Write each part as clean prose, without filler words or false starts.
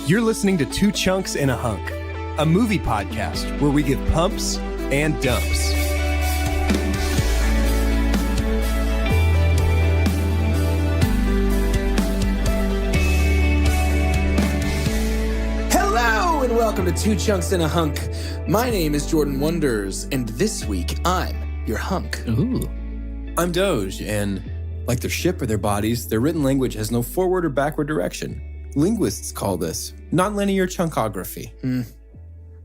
You're listening to Two Chunks and a Hunk, a movie podcast where we give pumps and dumps. Hello and welcome to Two Chunks and a Hunk. My name is Jordan Wonders, and this week I'm your hunk. Ooh. I'm Doge, and like their ship or their bodies, their written language has no forward or backward direction. Linguists call this nonlinear chunkography.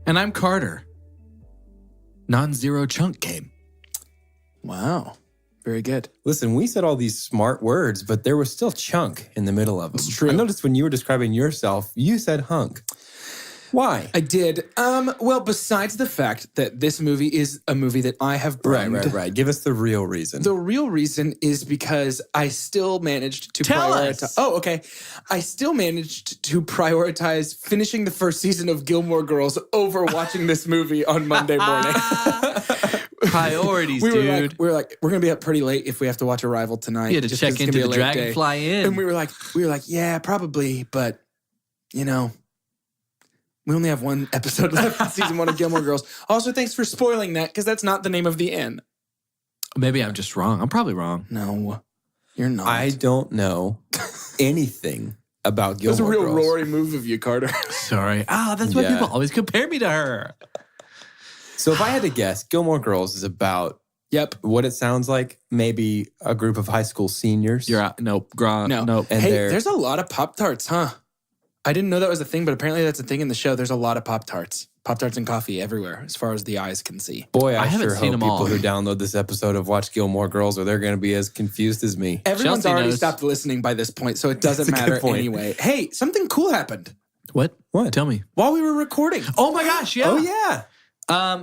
And I'm Carter. Nonzero chunk game. Wow. Very good. Listen, we said all these smart words, but there was still chunk in the middle of them. It's true. I noticed when you were describing yourself, you said hunk. Why? I did. Well, besides the fact that this movie is a movie that I have burned. Right. Give us the real reason. The real reason is because I still managed to Tell prioritize. us. Oh, okay. I still managed to prioritize finishing the first season of Gilmore Girls over watching this movie on Monday morning. Priorities, we dude. were like, we're gonna be up pretty late if we have to watch Arrival tonight. You had to just 'cause check it's gonna into be a the late day. Dragonfly Inn. And we were like, yeah, probably, but you know, we only have one episode left in season 1 of Gilmore Girls. Also, thanks for spoiling that because that's not the name of the inn. Maybe I'm just wrong. I'm probably wrong. No, you're not. I don't know anything about Gilmore That's a real Girls. Rory move of you, Carter. Sorry. That's why Yeah. people always compare me to her. So if I had to guess, Gilmore Girls is about Yep. what it sounds like, maybe a group of high school seniors. You're out. Nope. No. Nope. And Hey, they're- there's a lot of Pop-Tarts, huh? I didn't know that was a thing, but apparently that's a thing in the show. There's a lot of Pop-Tarts. Pop-Tarts and coffee everywhere, as far as the eyes can see. Boy, I haven't sure seen hope them people all. who download this episode have watched Gilmore Girls or they're going to be as confused as me. Everyone's Chelsea already knows. stopped listening by this point, so it doesn't That's a good matter point. anyway. Hey, something cool happened What? What? Tell me. while we were recording. Oh my gosh, yeah. Oh, yeah.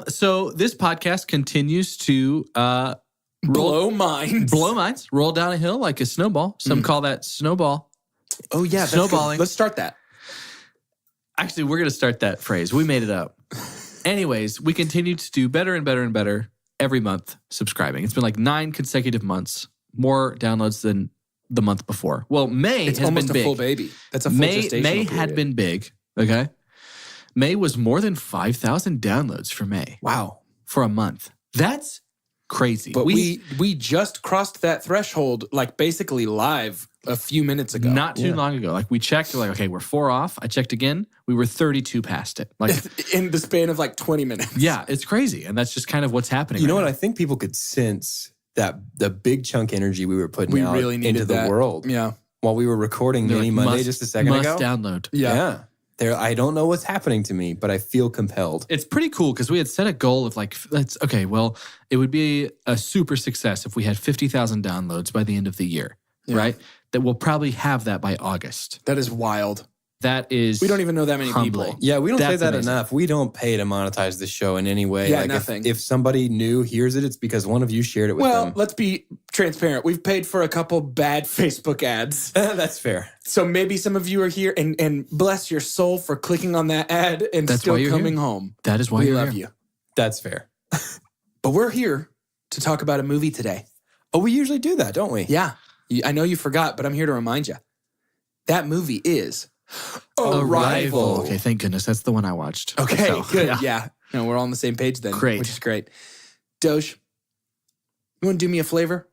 So this podcast continues to Blow minds. blow minds, roll down a hill like a snowball. Some call that snowball. Oh, yeah. That's good. Snowballing. Let's start that. Actually, we're going to start that phrase. We made it up. Anyways, we continue to do better and better and better every month subscribing. It's been like 9 consecutive months, more downloads than the month before. Well, May It's has almost been a big. full baby. That's a full gestational May period. had been big, okay? May was more than 5,000 downloads for May Wow. for a month. That's crazy. But we just crossed that threshold, like basically live a few minutes ago. not too long ago, like we checked, we're like, okay, we're 4 off. I checked again. We were 32 past it. Like, in the span of like 20 minutes. yeah, it's crazy. And that's just kind of what's happening. You know right what? I think people could sense that the big chunk energy we were putting We out really needed into the that. world Yeah. while we were recording They're Mini like, Monday must- just a second must ago. download. Yeah. I don't know what's happening to me, but I feel compelled. It's pretty cool because we had set a goal of like, it would be a super success if we had 50,000 downloads by the end of the year, right? That we'll probably have that by August. That is wild. That is We don't even know that many humbling. people. Yeah, we don't say That's that amazing. enough. We don't pay to monetize the show in any way. Yeah, like nothing. If somebody new hears it, it's because one of you shared it with Well, them. let's be transparent. We've paid for a couple bad Facebook ads. That's fair. So maybe some of you are here and bless your soul for clicking on that ad and That's still why you're coming here. home. That is why We you're love here. you. That's fair. But we're here to talk about a movie today. Oh, we usually do that, don't we? Yeah. I know you forgot, but I'm here to remind you. That movie is Arrival. Okay, thank goodness. That's the one I watched. Okay, So, good. Yeah. No, we're all on the same page then. Great. Which is great. Doge, you want to do me a flavor?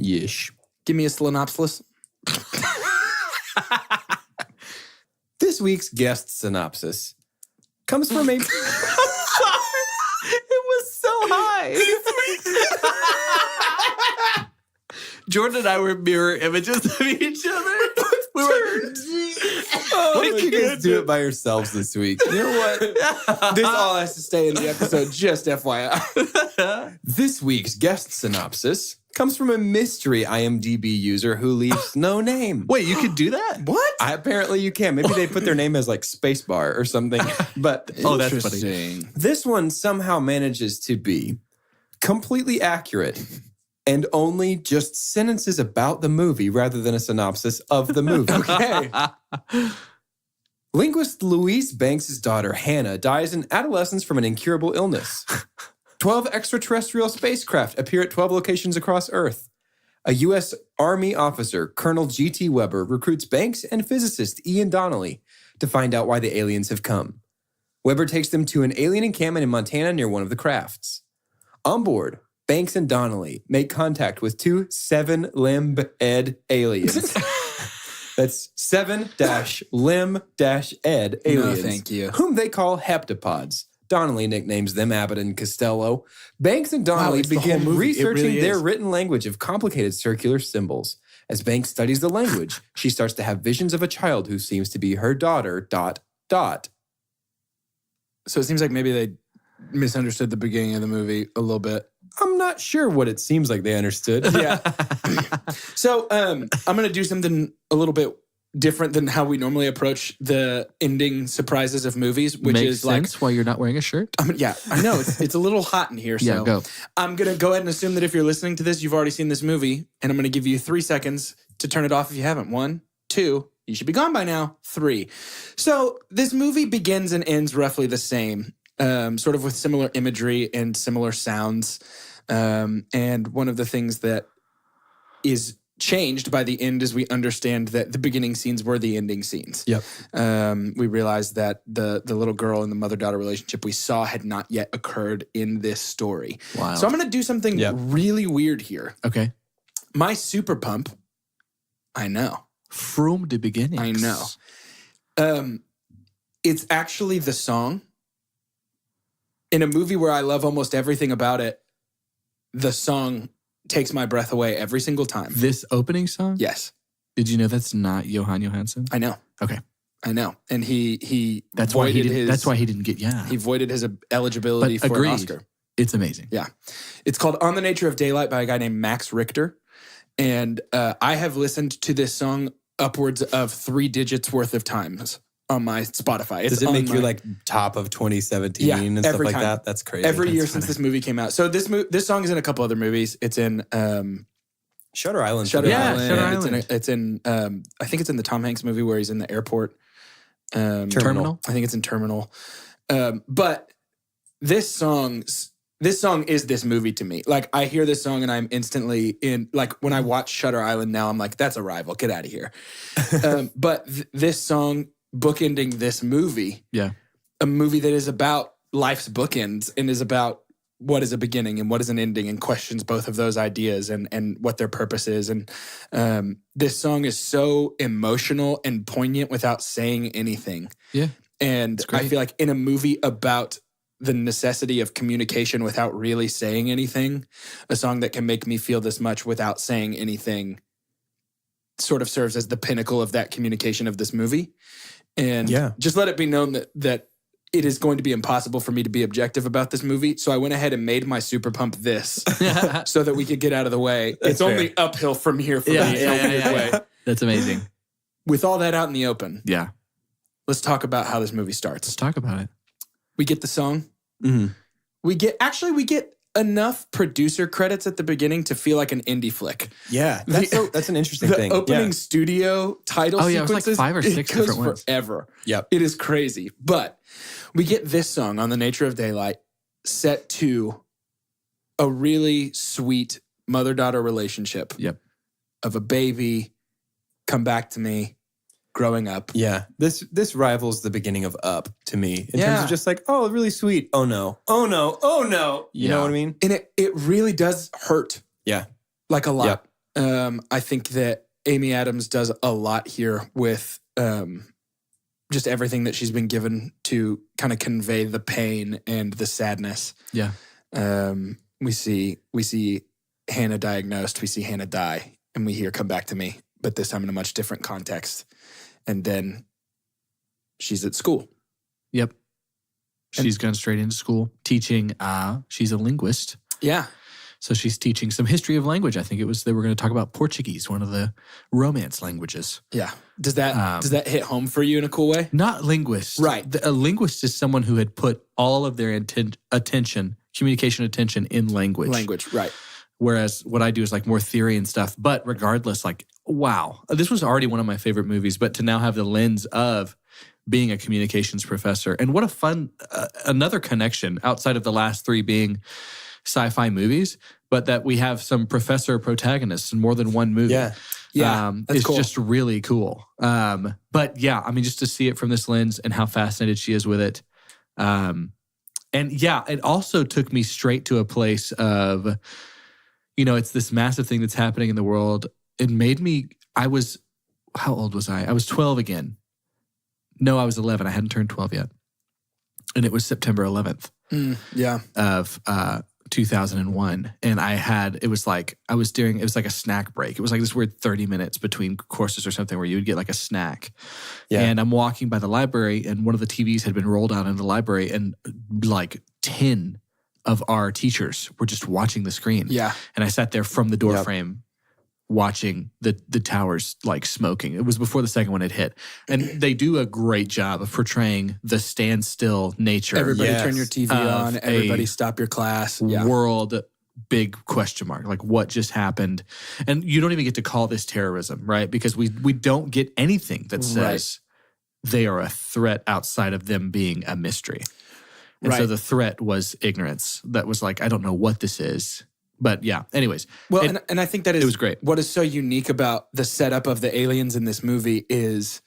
Yeesh. Give me a synopsis. This week's guest synopsis comes from a... It was so high. Jordan and I were mirror images of each other. We were. Oh, you guys do it by yourselves this week. You know what? This all has to stay in the episode, just FYI. This week's guest synopsis comes from a mystery IMDb user who leaves no name. Wait, you could do that? What? Apparently you can. Maybe they put their name as like spacebar or something. But Oh, that's funny. Interesting. this one somehow manages to be completely accurate and only just sentences about the movie rather than a synopsis of the movie. Okay. Linguist Louise Banks' daughter, Hannah, dies in adolescence from an incurable illness. 12 extraterrestrial spacecraft appear at 12 locations across Earth. A U.S. Army officer, Colonel G.T. Weber, recruits Banks and physicist Ian Donnelly to find out why the aliens have come. Weber takes them to an alien encampment in Montana near one of the crafts. On board, Banks and Donnelly make contact with two 7-limb-ed aliens. That's 7-limb-ed aliens. No, thank you. Whom they call heptapods. Donnelly nicknames them Abbott and Costello. Banks and Donnelly it's the whole begin movie. It researching really their is. written language of complicated circular symbols. As Banks studies the language, she starts to have visions of a child who seems to be her daughter, ... So it seems like maybe they misunderstood the beginning of the movie a little bit. I'm not sure what it seems like they understood. Yeah. So I'm going to do something a little bit different than how we normally approach the ending surprises of movies, which Makes is sense why you're not wearing a shirt. yeah, I know. It's a little hot in here. So Yeah, go. I'm going to go ahead and assume that if you're listening to this, you've already seen this movie, and I'm going to give you 3 seconds to turn it off if you haven't. 1, 2, you should be gone by now. 3. So this movie begins and ends roughly the same, sort of with similar imagery and similar sounds. And one of the things that is changed by the end is we understand that the beginning scenes were the ending scenes. Yep. We realized that the little girl and the mother-daughter relationship we saw had not yet occurred in this story. Wow. So I'm going to do something really weird here. Okay. My super pump, I know. From the beginning. I know. It's actually the song. In a movie where I love almost everything about it, the song takes my breath away every single time. This opening song? Yes. Did you know that's not Johan Johansson? I know. Okay. I know. And he That's why he voided didn't. That's why he didn't get. Yeah. he voided his eligibility But for agreed. an Oscar. It's amazing. Yeah. It's called On the Nature of Daylight by a guy named Max Richter. And I have listened to this song upwards of 3 digits worth of times on my Spotify. Does it make you like top of 2017 and stuff every like time. that? That's crazy. Every year That's since funny. this movie came out. So this song is in a couple other movies. It's in Shutter Island. Shutter Yeah, Island. Shutter It's Island. It's in I think it's in the Tom Hanks movie where he's in the airport. Terminal. I think it's in Terminal. But this song is this movie to me. Like I hear this song and I'm instantly in, like when I watch Shutter Island now, I'm like, that's Arrival, get out of here. But this song bookending this movie, Yeah. a movie that is about life's bookends and is about what is a beginning and what is an ending and questions both of those ideas and what their purpose is. And this song is so emotional and poignant without saying anything. Yeah. And It's great. I feel like in a movie about the necessity of communication without really saying anything, a song that can make me feel this much without saying anything sort of serves as the pinnacle of that communication of this movie. And just let it be known that it is going to be impossible for me to be objective about this movie. So I went ahead and made my super pump this so that we could get out of the way. It's only uphill from here for me in a weird way. That's amazing. With all that out in the open, Yeah. let's talk about how this movie Let's starts. talk about it. We get the song. Mm-hmm. We get enough producer credits at the beginning to feel like an indie flick. Yeah. That's an interesting The thing. opening Yeah. studio title Oh, yeah, it was like sequences, 5 or 6 it goes different ones. forever. Yep. It is crazy. But we get this song On the Nature of Daylight set to a really sweet mother-daughter relationship. Yep. Of a baby, come back to me, growing up. Yeah. This rivals the beginning of Up to me in terms Yeah. of just like, oh, really sweet. Oh no. Oh no. Oh no. You know Yeah. what I mean? And it really does hurt. Yeah. Like a lot. I think that Amy Adams does a lot here with just everything that she's been given to kind of convey the pain and the sadness. Yeah. We see Hannah diagnosed, we see Hannah die, and we hear come back to me, but this time in a much different context. And then she's at school. Yep. She's gone straight into school teaching. She's a linguist. Yeah. So she's teaching some history of language. I think they were going to talk about Portuguese, one of the Romance languages. Yeah. Does that hit home for you in a cool way? Not linguist. Right. A linguist is someone who had put all of their communication attention in language. Language, right. Whereas what I do is like more theory and stuff. But regardless, like, wow, this was already one of my favorite movies, but to now have the lens of being a communications professor. And what a fun, another connection outside of the last 3 being sci-fi movies, but that we have some professor protagonists in more than one movie. Yeah. That's is cool. just really cool. But yeah, I mean, just to see it from this lens and how fascinated she is with it. And yeah, it also took me straight to a place of, it's this massive thing that's happening in the world. It made me, how old was I? I was 12 again. No, I was 11. I hadn't turned 12 yet. And it was September 11th of 2001. And it was like a snack break. It was like this weird 30 minutes between courses or something where you would get like a snack. Yeah. And I'm walking by the library and one of the TVs had been rolled out in the library and like 10 of our teachers were just watching the screen. Yeah. And I sat there from the door frame watching the towers like smoking. It was before the second one had hit. And they do a great job of portraying the standstill nature. Everybody turn your TV on. Everybody stop your class. World big question mark. Like what just happened? And you don't even get to call this terrorism, right? Because we don't get anything that says they are a threat outside of them being a mystery. And so the threat was ignorance. That was like, I don't know what this is. But yeah, anyways. Well, and I think it was great. What is so unique about the setup of the aliens in this movie is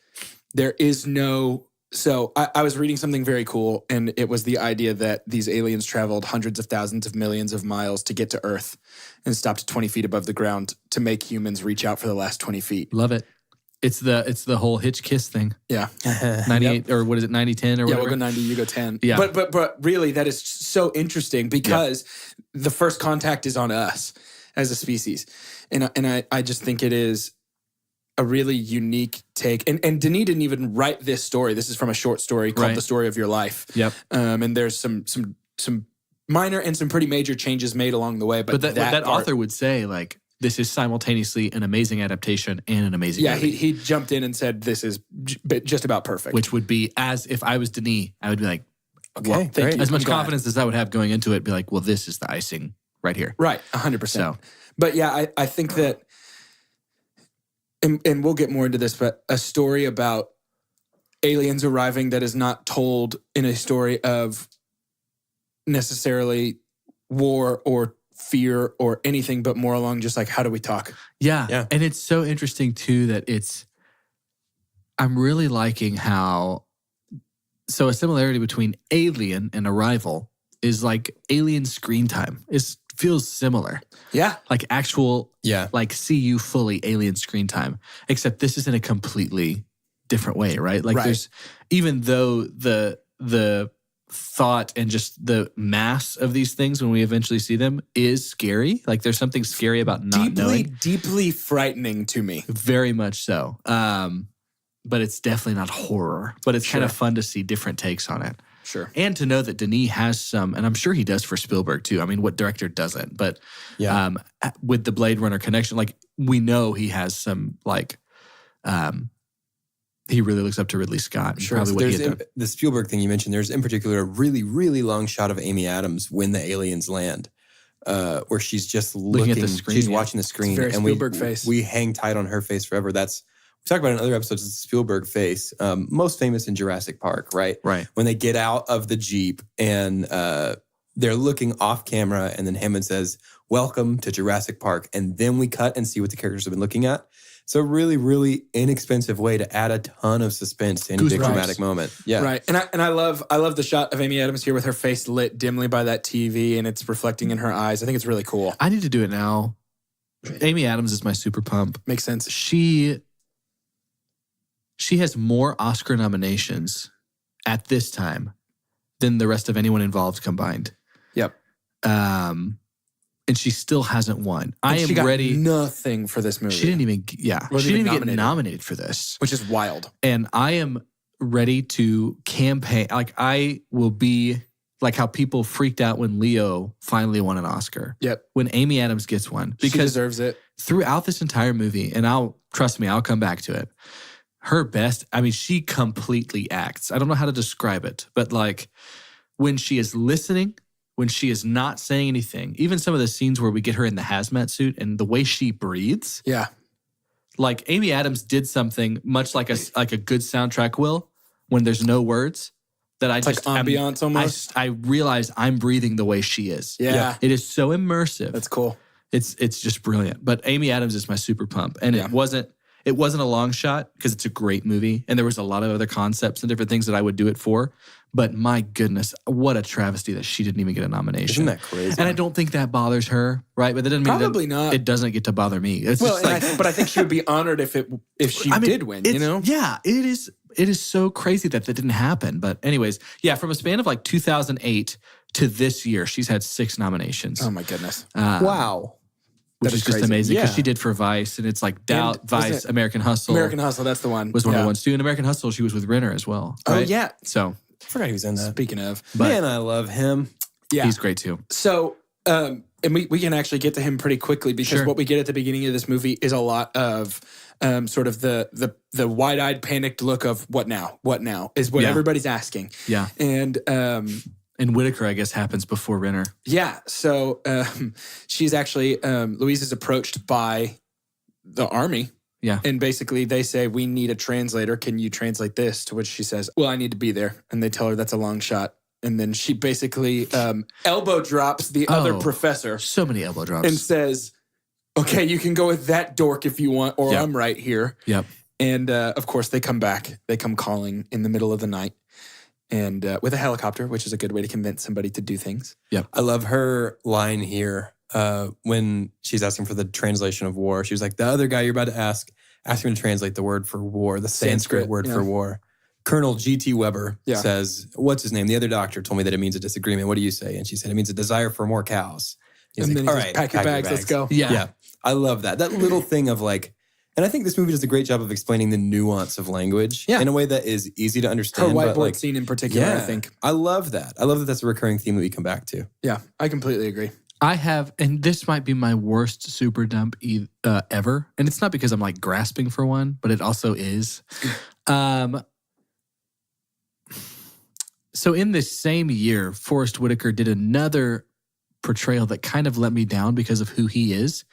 there is no... So I was reading something very cool, and it was the idea that these aliens traveled hundreds of thousands of millions of miles to get to Earth and stopped 20 feet above the ground to make humans reach out for the last 20 feet. Love it. It's the whole hitch kiss thing. Yeah. 98 or what is it, 90-10 or whatever? Yeah, we'll go 90, you go 10. Yeah. But really that is so interesting because the first contact is on us as a species. And I just think it is a really unique take. And Denis didn't even write this story. This is from a short story called The Story of Your Life. Yep. And there's some minor and some pretty major changes made along the way. But that author would say like, this is simultaneously an amazing adaptation and an amazing movie. He jumped in and said, this is just about perfect. Which would be, as if I was Denis, I would be like, okay, well, great. As much confidence as I would have going into it, be like, well, this is the icing right here. Right, 100%. So. But yeah, I think that, and we'll get more into this, but a story about aliens arriving that is not told in a story of necessarily war or fear or anything, but more along just like, how do we talk? Yeah. And it's so interesting too that I'm really liking how, so a similarity between Alien and Arrival is like Alien screen time feels similar. Yeah. Like actual, like see you fully Alien screen time, except this is in a completely different way, right? Like there's, even though the thought and just the mass of these things when we eventually see them is scary. Like there's something scary about not knowing. Deeply frightening to me. Very much so. But it's definitely not horror. But it's kind of fun to see different takes on it. Sure. And to know that Denis has some, and I'm sure he does for Spielberg too. I mean, what director doesn't? But with the Blade Runner connection, like we know he has some like, he really looks up to Ridley Scott. Sure. So the Spielberg thing you mentioned, there's in particular a really, really long shot of Amy Adams when the aliens land, where she's just looking at the screen. She's watching the screen. It's a very Spielberg face. We hang tight on her face forever. We talked about in other episodes, it's the Spielberg face, most famous in Jurassic Park, right? Right. When they get out of the Jeep and they're looking off camera and then Hammond says, "Welcome to Jurassic Park." And then we cut and see what the characters have been looking at. It's a really, really inexpensive way to add a ton of suspense to any big dramatic moment. Yeah. Right. And I love the shot of Amy Adams here with her face lit dimly by that TV and it's reflecting in her eyes. I think it's really cool. I need to do it now. Amy Adams is my super pump. Makes sense. She has more Oscar nominations at this time than the rest of anyone involved combined. Yep. And she still hasn't won. And she got nothing for this movie. She didn't even get nominated for this. Which is wild. And I am ready to campaign. Like I will be like how people freaked out when Leo finally won an Oscar. Yep. When Amy Adams gets one. Because she deserves it. Throughout this entire movie, and I'll come back to it. Her best, I mean, she completely acts. I don't know how to describe it, but like when she is listening, when she is not saying anything, even some of the scenes where we get her in the hazmat suit and the way she breathes. Yeah. Like Amy Adams did something much like a good soundtrack will when there's no words that I just like ambiance almost. I realize I'm breathing the way she is. Yeah. It is so immersive. That's cool. It's just brilliant. But Amy Adams is my super pump. And it wasn't a long shot because it's a great movie. And there was a lot of other concepts and different things that I would do it for. But my goodness, what a travesty that she didn't even get a nomination. Isn't that crazy? And I don't think that bothers her, right? But that doesn't mean Probably not. It doesn't get to bother me. It's Well, just but I think she would be honored if she did win, you know? Yeah, it is so crazy that didn't happen. But anyways, yeah, from a span of like 2008 to this year, she's had 6 nominations. Oh my goodness. Wow. Which That is is just crazy. amazing because Yeah. she did for Vice, and it's like Doubt, And Vice, was it- American Hustle. American Hustle, that's the one. was one of Yeah. the ones too. And American Hustle, she was with Renner as well. Oh, Right? yeah. So I forgot he was in that. Speaking of. but Man, I love him. Yeah. he's great too. So, and we can actually get to him pretty quickly because Sure. what we get at the beginning of this movie is a lot of sort of the wide-eyed, panicked look of what now? What now? Is what Yeah. everybody's asking. Yeah. And And Whitaker, I guess, happens before Renner. yeah, so she's actually, Louise is approached by the army. Yeah. And basically they say, we need a translator. Can you translate this? To which she says, well, I need to be there. And they tell her that's a long shot. And then she basically elbow drops the other Oh. professor So many elbow drops. and says, okay, you can go with that dork if you want, or Yep. I'm right here. Yep. And of course they come back. They come calling in the middle of the night and with a helicopter, which is a good way to convince somebody to do things. I love her line here when she's asking for the translation of war. She was like, the other guy you're about to ask him to translate the word for war, the Sanskrit word for war. Colonel G.T. Weber says, what's his name? The other doctor told me that it means a disagreement. What do you say? And she said, it means a desire for more cows. He's And like, then he all says, right, pack your bags, let's go. Yeah. I love that. That little thing of like, and I think this movie does a great job of explaining the nuance of language in a way that is easy to Her understand. whiteboard but like, scene in particular, I think. I love that. I love that that's a recurring theme that we come back to. Yeah, I completely agree. I have, and this might be my worst super dump ever. And it's not because I'm like grasping for one, but it also is. So in this same year, Forrest Whitaker did another portrayal that kind of let me down because of who he is.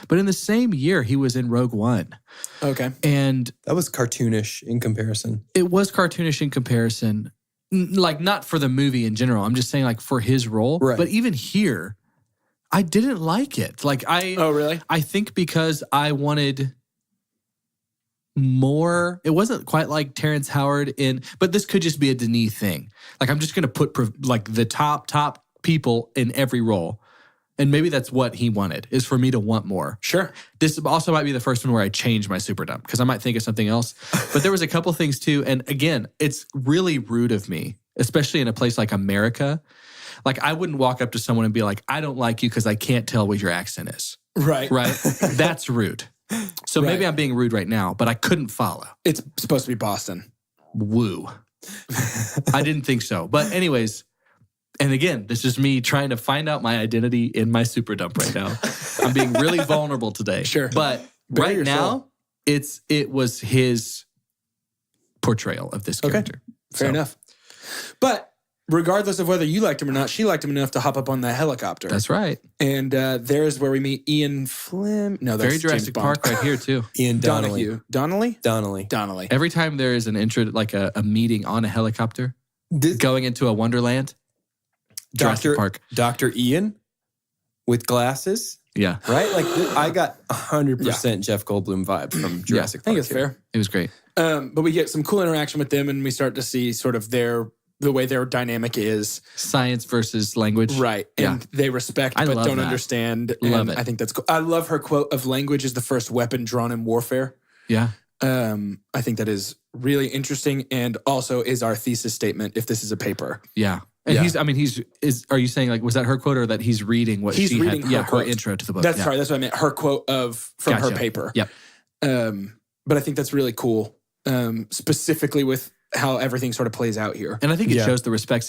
But in the same year, he was in Rogue One. Okay. And That was cartoonish in comparison. it was cartoonish in comparison. Like, not for the movie in general. I'm just saying, like, for his role. Right. But even here, I didn't like it. Like, Oh, really? I think because I wanted more. It wasn't quite like Terrence Howard but this could just be a Denis thing. Like, I'm just going to put like the top people in every role. And maybe that's what he wanted, is for me to want more. Sure. This also might be the first one where I change my super dump because I might think of something else. But there was a couple things too. And again, it's really rude of me, especially in a place like America. Like, I wouldn't walk up to someone and be like, I don't like you because I can't tell what your accent is. Right. Right? That's rude. So maybe Right. I'm being rude right now, but I couldn't follow. It's supposed to be Boston. Woo. I didn't think so. But anyways, and again, this is me trying to find out my identity in my super dump right now. I'm being really vulnerable today. Sure. But Bare right your now, it was his portrayal of this character. Fair enough. But regardless of whether you liked him or not, she liked him enough to hop up on that helicopter. That's right. And there's where we meet Ian Flim. No, that's Very Jurassic James Bond. Park right here too. Ian Donnelly. Donnelly? Donnelly. Every time there is an intro, like a meeting on a helicopter going into a wonderland, Jurassic Park. Dr. Ian with glasses, Yeah. right? Like I got 100% Jeff Goldblum vibe from Jurassic I think Park. it's fair. It was great. But we get some cool interaction with them, and we start to see sort of the way their dynamic is. Science versus language. Right. And they respect I but love don't that. understand. Love and it. I think that's cool. I love her quote of language is the first weapon drawn in warfare. Yeah. I think that is really interesting and also is our thesis statement if this is a paper. Yeah. And Yeah. are you saying like, was that her quote or that he's reading what He's she reading had? her Her quote. intro to the book. That's yeah. sorry, that's what I meant. Her quote from her Gotcha. paper. Yep. But I think that's really cool, specifically with how everything sort of plays out here. And I think it shows the respect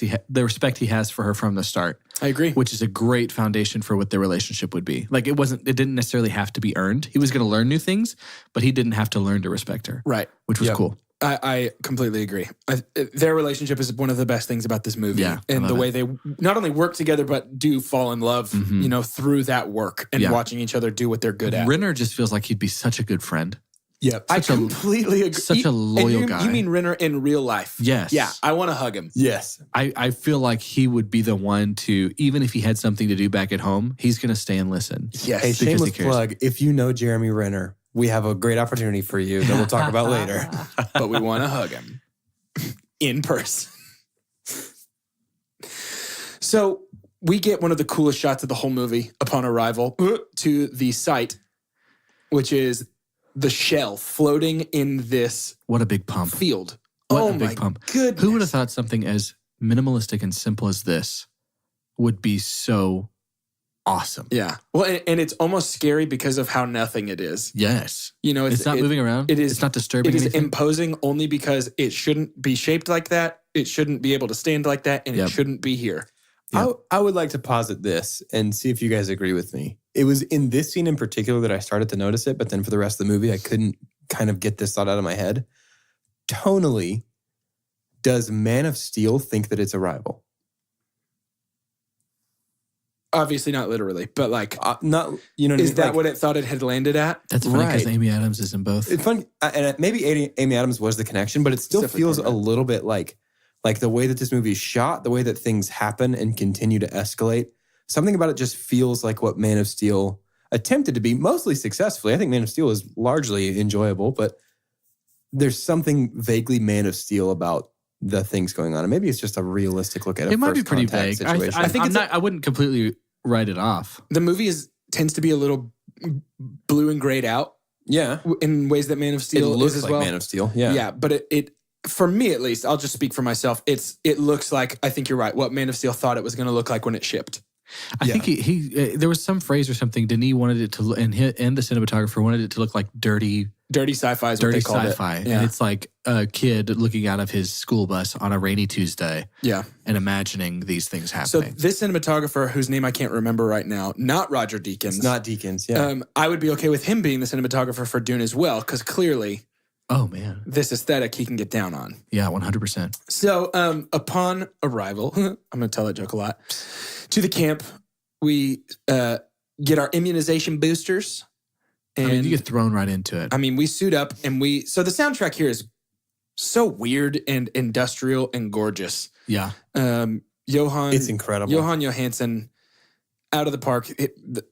he has for her from the start, I agree. which is a great foundation for what their relationship would be. Like, it didn't necessarily have to be earned. He was going to learn new things, but he didn't have to learn to respect her. Right. Which was cool. I completely agree. Their relationship is one of the best things about this movie. Yeah, I and love the it. way they not only work together, but do fall in love, through that work and watching each other do what they're good at. Renner just feels like he'd be such a good friend. Yep. I completely agree. Such a loyal guy. You mean Renner in real life? Yes. Yeah, I want to hug him. Yes. I feel like he would be the one to, even if he had something to do back at home, he's going to stay and listen. Yes. Hey, Because he shameless cares. plug. If you know Jeremy Renner, we have a great opportunity for you that we'll talk about later. But we want to hug him in person. So we get one of the coolest shots of the whole movie upon arrival to the site, which is the shell floating in this What a big pump. field. What oh a big my pump. goodness. Who would have thought something as minimalistic and simple as this would be so awesome? Yeah. Well, and it's almost scary because of how nothing it is. Yes. You know, It's not moving around. It is. It's not disturbing It is anything. imposing only because it shouldn't be shaped like that. It shouldn't be able to stand like that, and Yep. it shouldn't be here. I would like to posit this and see if you guys agree with me. It was in this scene in particular that I started to notice it, but then for the rest of the movie, I couldn't kind of get this thought out of my head. Tonally, does Man of Steel think that it's a rival? Obviously, not literally, but like, Not, you know what I is mean? that Like, what it thought it had landed at? That's funny because Right. Amy Adams is in both. it's fun, and maybe Amy Adams was the connection, but it still Definitely feels part of a it. little bit like the way that this movie is shot, the way that things happen and continue to escalate. Something about it just feels like what Man of Steel attempted to be, mostly successfully. I think Man of Steel is largely enjoyable, but there's something vaguely Man of Steel about the things going on, and maybe it's just a realistic look at it. It might be pretty vague. Situation. I think think it's I wouldn't completely write it off. The movie tends to be a little blue and grayed out yeah, in ways that Man of it Steel looks is as like well. Man of Steel. Yeah, Yeah, but it for me at least, I'll just speak for myself. It looks like, I think you're right, what Man of Steel thought it was going to look like when it shipped. I think he there was some phrase or something. Denis wanted it to, and the cinematographer wanted it to look like dirty Sci-fi is what dirty they called sci-fi. it. Yeah. And it's like a kid looking out of his school bus on a rainy Tuesday Yeah. and imagining these things So happening. this cinematographer, whose name I can't remember right now, not Roger Deakins. it's not Deakins. Yeah, I would be okay with him being the cinematographer for Dune as well, because clearly Oh man. this aesthetic he can get down on. Yeah, 100%. So upon arrival, I'm going to tell that joke a lot, to the camp, we get our immunization boosters. And I mean, you get thrown right into it. we suit up and so the soundtrack here is so weird and industrial and gorgeous. Yeah. it's incredible. Johan Johansson, out of the park.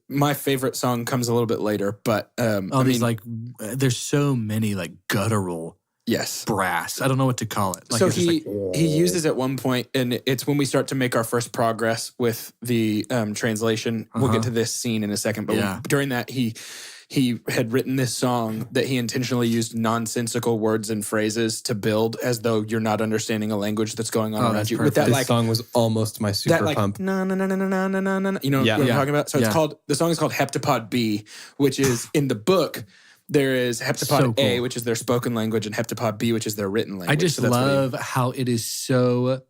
My favorite song comes a little bit later, but there's so many like guttural yes. brass. I don't know what to call it. Like, So it's just he uses at one point, and it's when we start to make our first progress with the translation. We'll get to this scene in a second, but Yeah. during that he had written this song that he intentionally used nonsensical words and phrases to build as though you're not understanding a language that's going on around that's you. perfect. With that This song was almost my super that like pump. na na na na na na na na. You know Yeah. what I'm Yeah. talking about? So Yeah. it's called, the song is called Heptapod B, which is in the book. There is Heptapod So A, cool. which is their spoken language, and Heptapod B, which is their written language. I just So that's what he- love how it is so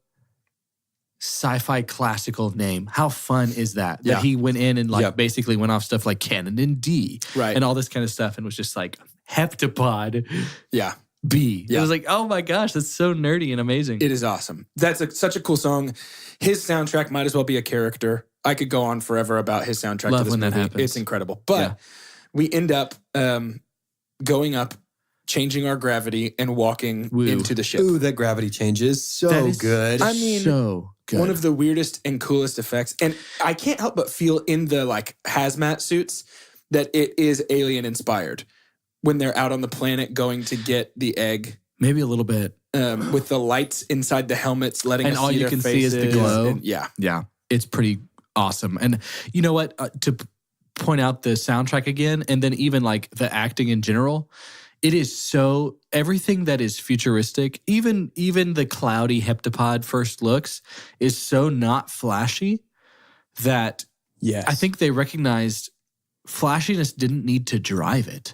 sci-fi classical name. How fun is that? Yeah. That he went in and like Yep. basically went off stuff like canon and D Right. and all this kind of stuff and was just like heptapod Yeah. B. It Yeah. was like, oh my gosh, that's so nerdy and amazing. It is awesome. That's such a cool song. His soundtrack might as well be a character. I could go on forever about his soundtrack Love to this when that movie. happens. It's incredible. But Yeah. we end up going up, changing our gravity, and walking Woo. into the ship. Ooh, that gravity change is so That is good. I mean, so good. One of the weirdest and coolest effects. And I can't help but feel in the like hazmat suits that it is alien inspired when they're out on the planet going to get the egg. Maybe a little bit. With the lights inside the helmets, letting And us all see you their can see is the faces. glow. And yeah. Yeah, it's pretty awesome. And you know what? Point out the soundtrack again, and then even like the acting in general, it is so everything that is futuristic. Even the cloudy heptapod first looks is so not flashy that yes. I think they recognized flashiness didn't need to drive it.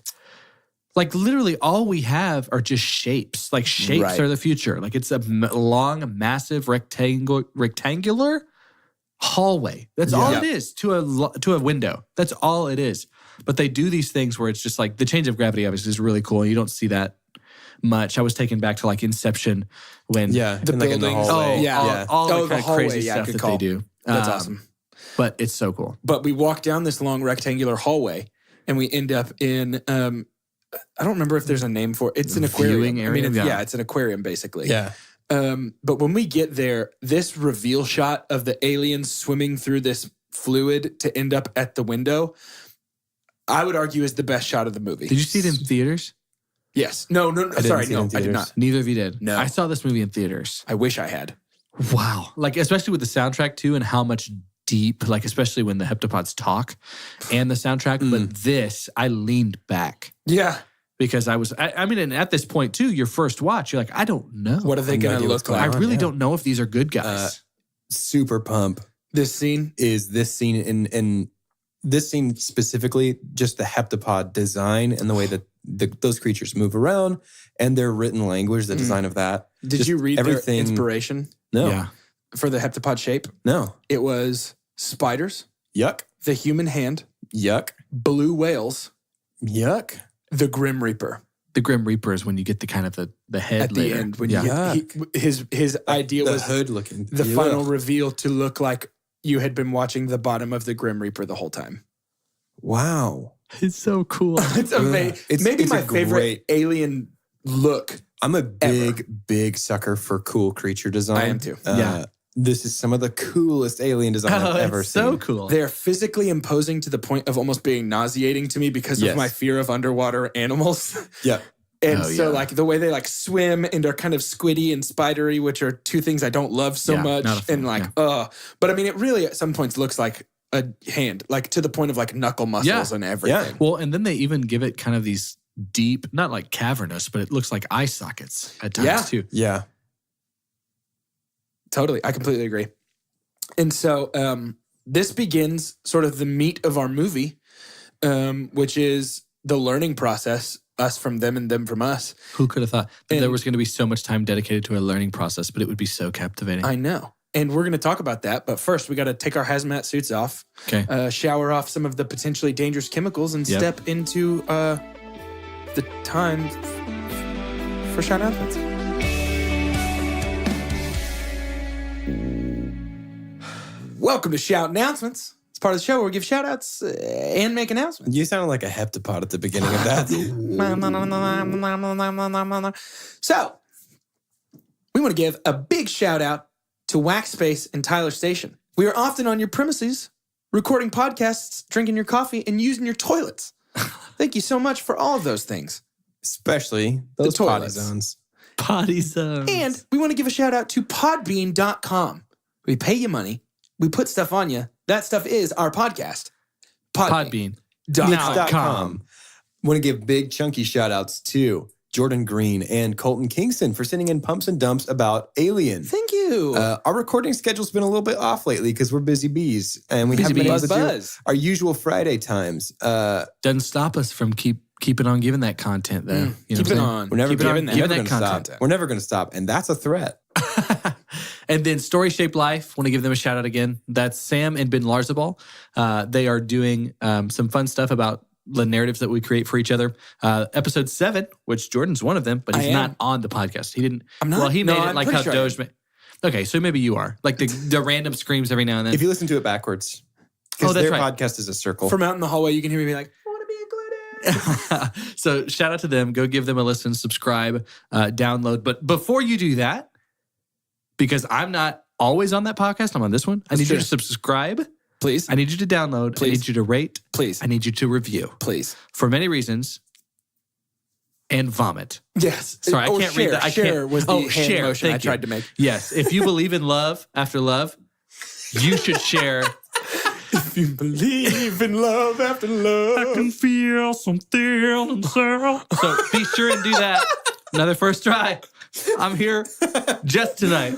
Like literally all we have are just shapes. Like shapes Right. are the future. Like it's a long, massive rectangular hallway. That's all Yeah. it is to a window. That's all it is. But they do these things where it's just like the change of gravity obviously is really cool. You don't see that much. I was taken back to like Inception when yeah, the and, like, in the buildings. hallway. yeah. all Oh, the the kind of hallway, crazy yeah, stuff good that call. they do. That's awesome. But it's so cool. But we walk down this long rectangular hallway and we end up in I don't remember if there's a name for it. It's an aquarium. Viewing area? Yeah, it's an aquarium basically. Yeah. But when we get there, this reveal shot of the aliens swimming through this fluid to end up at the window, I would argue is the best shot of the movie. Did you see it in theaters? Yes. No, sorry, see it in no, I did theaters. not. Neither of you did. No. I saw this movie in theaters. I wish I had. Wow. Like, especially with the soundtrack too, and how much deep, like, especially when the heptapods talk and the soundtrack. But this, I leaned back Yeah. because I mean, and at this point too, your first watch, you're like, I don't know. What are they no going to idea what's look going like? I really yeah. don't know if these are good guys. Super pump This scene? is this scene in this scene specifically, just the heptapod design and the way that those creatures move around and their written language, the design of that. Did Just you read everything? their inspiration No. Yeah. for the heptapod shape? No. It was spiders, Yuck. the human hand, Yuck. blue whales, Yuck. the Grim Reaper. The Grim Reaper is when you get the kind of the head At the later. end, when yeah. you get, his idea The was hood looking. the Yuck. final reveal to look like you had been watching the bottom of the Grim Reaper the whole time. Wow. It's so cool. It's amazing. It's- Maybe it's my a favorite great- alien look. I'm a big sucker for cool creature design. I am too. Yeah. This is some of the coolest alien design I've ever it's seen. so cool. They're physically imposing to the point of almost being nauseating to me because Yes. of my fear of underwater animals. Yeah. And Oh, so yeah. like the way they like swim and are kind of squiddy and spidery, which are two things I don't love so Yeah, much. not a fan, And like, yeah. but I mean, it really at some points looks like a hand, like to the point of like knuckle muscles and everything. Well, and then they even give it kind of these deep, not like cavernous, but it looks like eye sockets at times Yeah. too. Yeah. Totally. I completely agree. And so this begins sort of the meat of our movie, which is the learning process, us from them and them from us. Who could have thought that And- there was going to be so much time dedicated to a learning process, but it would be so captivating. I know. And we're going to talk about that. But first, we got to take our hazmat suits off, Okay. shower off some of the potentially dangerous chemicals, and Yep. step into the time for shout announcements. Welcome to Shout Announcements. It's part of the show where we give shout outs and make announcements. You sounded like a heptapod at the beginning of that. So, we want to give a big shout out to Wax Space and Tyler Station. We are often on your premises, recording podcasts, drinking your coffee, and using your toilets. Thank you so much for all of those things. Especially those potty toilets. zones. Potty zones. And we want to give a shout out to podbean.com. We pay you money. We put stuff on you. That stuff is our podcast. Podbean. Geeks.com. Want to give big chunky shout outs to Jordan Green and Colton Kingston for sending in pumps and dumps about Alien. Thank you. Our recording schedule's been a little bit off lately because we're busy bees and we Busy haven't been able bees. to do Buzz. our usual Friday times. Doesn't stop us from keeping on giving that content, though. You know Keep what it I'm on. We're never Keep it gonna, on. never Giving gonna that stop. content. We're never going to stop, and that's a threat. And then Story Shaped Life, want to give them a shout out again. That's Sam and Ben Larzabal. They are doing some fun stuff about the narratives that we create for each other. Episode 7, which Jordan's one of them, but he's I am. not on the podcast. He didn't. I'm not? Well, he No, made it I'm like pretty how sure I am. Doge made. Okay, so maybe you are. Like the random screams every now and then. If you listen to it backwards, because that's their right. podcast is a circle. From out in the hallway, you can hear me be like, I want to be included. So shout out to them. Go give them a listen, subscribe, download. But before you do that, because I'm not always on that podcast, I'm on this one. I need you true. to subscribe. Please. I need you to download. I Please. need you to rate. Please. I need you to review Please. for many reasons. And vomit. Yes. Sorry, I Or can't share. read that. I Share can't. was the hand share. motion I Thank you. tried to make. Yes. If you believe in love after love, you should share. If you believe in love after love. Feel something. So be sure and do that. Another first try. I'm here just tonight.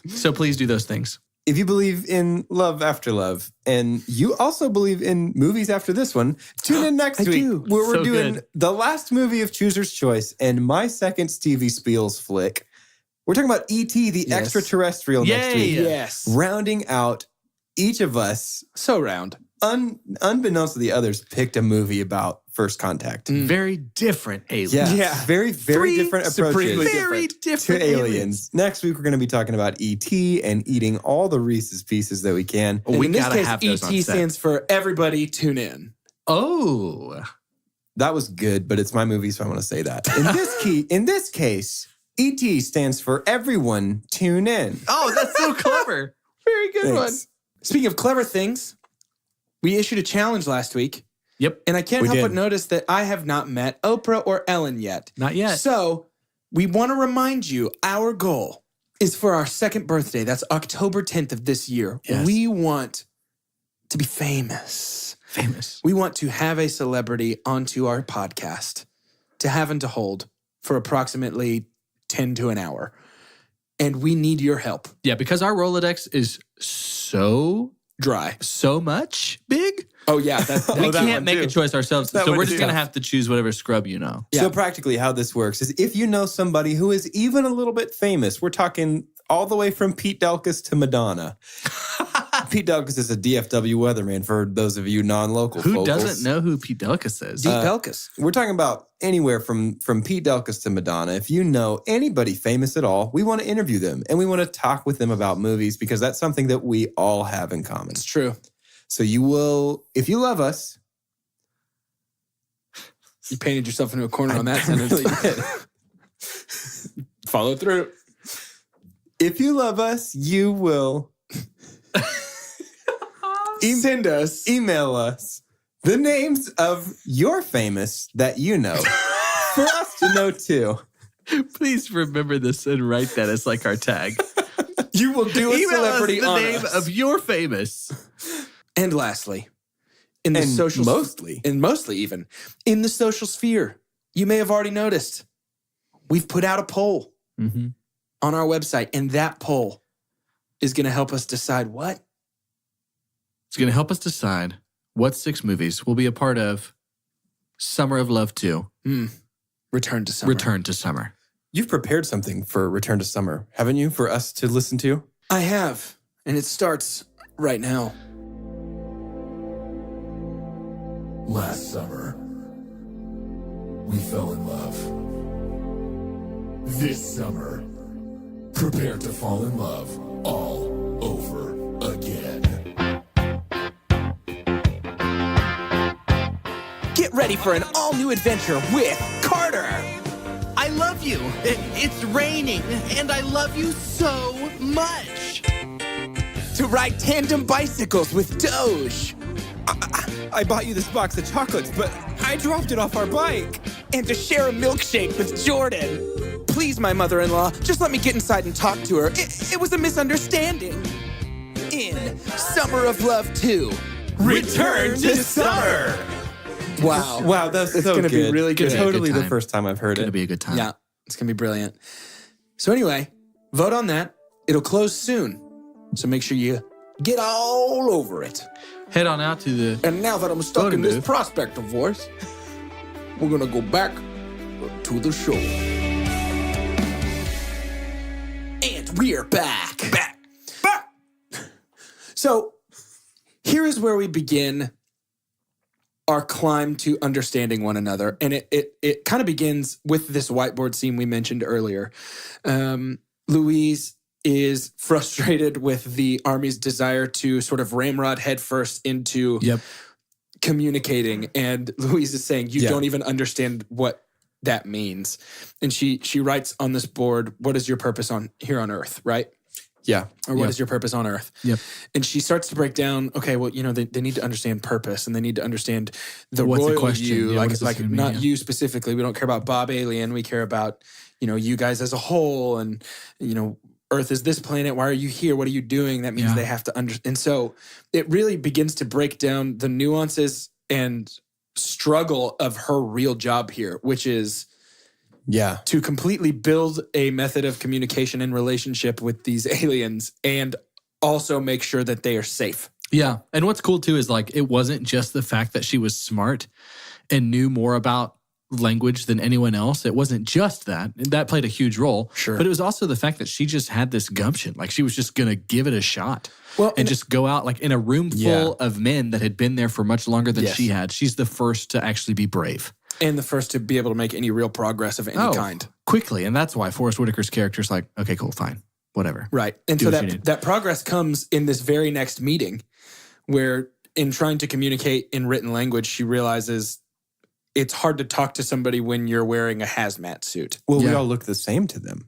So please do those things. If you believe in love after love, and you also believe in movies after this one, tune in next week do. where we're So doing good. the last movie of Chooser's Choice and my second Stevie Spiels flick. We're talking about E.T. the Yes. Extraterrestrial next Yay. week. Yes. Rounding out each of us, So round. unbeknownst to the others, picked a movie about first contact. Very different aliens. Yeah. Yeah. Very, very different supremely approaches Very to different aliens. Next week, we're going to be talking about E.T. and eating all the Reese's Pieces that we can. And We in this gotta case, have those on ET set. stands for everybody tune in. Oh. That was good, but it's my movie, so I want to say that. In this case, ET stands for everyone tune in. Oh, that's so clever. Very good Thanks. one. Speaking of clever things, we issued a challenge last week. Yep. And I can't We help did. but notice that I have not met Oprah or Ellen yet. Not yet. So we want to remind you, our goal is for our second birthday. That's October 10th of this year. Yes. We want to be famous. Famous. We want to have a celebrity onto our podcast to have and to hold for approximately 10 to an hour. And we need your help. Yeah, because our Rolodex is so Dry. much big. Oh, yeah. We that can't one make too. a choice ourselves. That So one we're just too. going to have to choose whatever scrub you know. Yeah. So practically how this works is if you know somebody who is even a little bit famous, we're talking all the way from Pete Delkus to Madonna. Pete Delkus is a DFW weatherman for those of you non-local Who folks. doesn't know who Pete Delkus is? Deep Elkus. We're talking about anywhere from Pete Delkus to Madonna. If you know anybody famous at all, we want to interview them and we want to talk with them about movies because that's something that we all have in common. It's true. So you will, if you love us, You painted yourself into a corner on that sentence. really did. Follow through. If you love us, you will Send us. email us the names of your famous that you know for us to know too. Please remember this and write that as like our tag. You will do a Email celebrity us the on name us. of your famous. And lastly, in the And social mostly. and mostly even in the social sphere, you may have already noticed we've put out a poll Mm-hmm. on our website, and that poll is going to help us decide what. It's going to help us decide what 6 movies will be a part of Summer of Love 2, Return to summer. Return to Summer. You've prepared something for Return to Summer, haven't you, for us to listen to? I have, and it starts right now. Last summer, we fell in love. This summer, prepare to fall in love all over again. Get ready for an all-new adventure with Carter. I love you. It's raining, and I love you so much. To ride tandem bicycles with Doge. I bought you this box of chocolates, but I dropped it off our bike. And to share a milkshake with Jordan. Please, my mother-in-law, just let me get inside and talk to her. It was a misunderstanding. In Summer of Love 2, Return to Summer. Wow. Wow, that's It's so gonna good. be really good. Totally Good the time. first time I've heard It's going to it. be a good time. Yeah, it's going to be brilliant. So anyway, vote on that. It'll close soon. So make sure you get all over it. Head on out to the... And now that I'm stuck Voting in this booth. prospector voice, we're going to go back to the show. And we're back. Back. So here is where we begin our climb to understanding one another. And it kind of begins with this whiteboard scene we mentioned earlier. Louise is frustrated with the Army's desire to sort of ramrod headfirst into Yep. communicating. And Louise is saying, you Yeah. don't even understand what that means. And she writes on this board, what is your purpose on here on Earth, right? Yeah. Or what is your purpose on Earth? Yep. And she starts to break down, okay, well, you know, they need to understand purpose and they need to understand the What's the royal question? you, Yeah, what like, is this like gonna mean? not Yeah. you specifically. We don't care about Bob Alien. We care about, you know, you guys as a whole and, you know, Earth is this planet. Why are you here? What are you doing? That means Yeah. they have to understand. And so it really begins to break down the nuances and struggle of her real job here, which is Yeah. to completely build a method of communication and relationship with these aliens and also make sure that they are safe. Yeah. And what's cool too is like it wasn't just the fact that she was smart and knew more about language than anyone else. It wasn't just that. And that played a huge role. Sure. But it was also the fact that she just had this gumption. Like she was just going to give it a shot. Well, And just go out like in a room full of men that had been there for much longer than Yes. she had. She's the first to actually be brave. and the first to be able to make any real progress of any kind. Quickly. And that's why Forrest Whitaker's character's like, okay, cool, fine, whatever. Right. And Do so what you need. that progress comes in this very next meeting where in trying to communicate in written language, she realizes it's hard to talk to somebody when you're wearing a hazmat suit. Well, we Yeah. all look the same to them.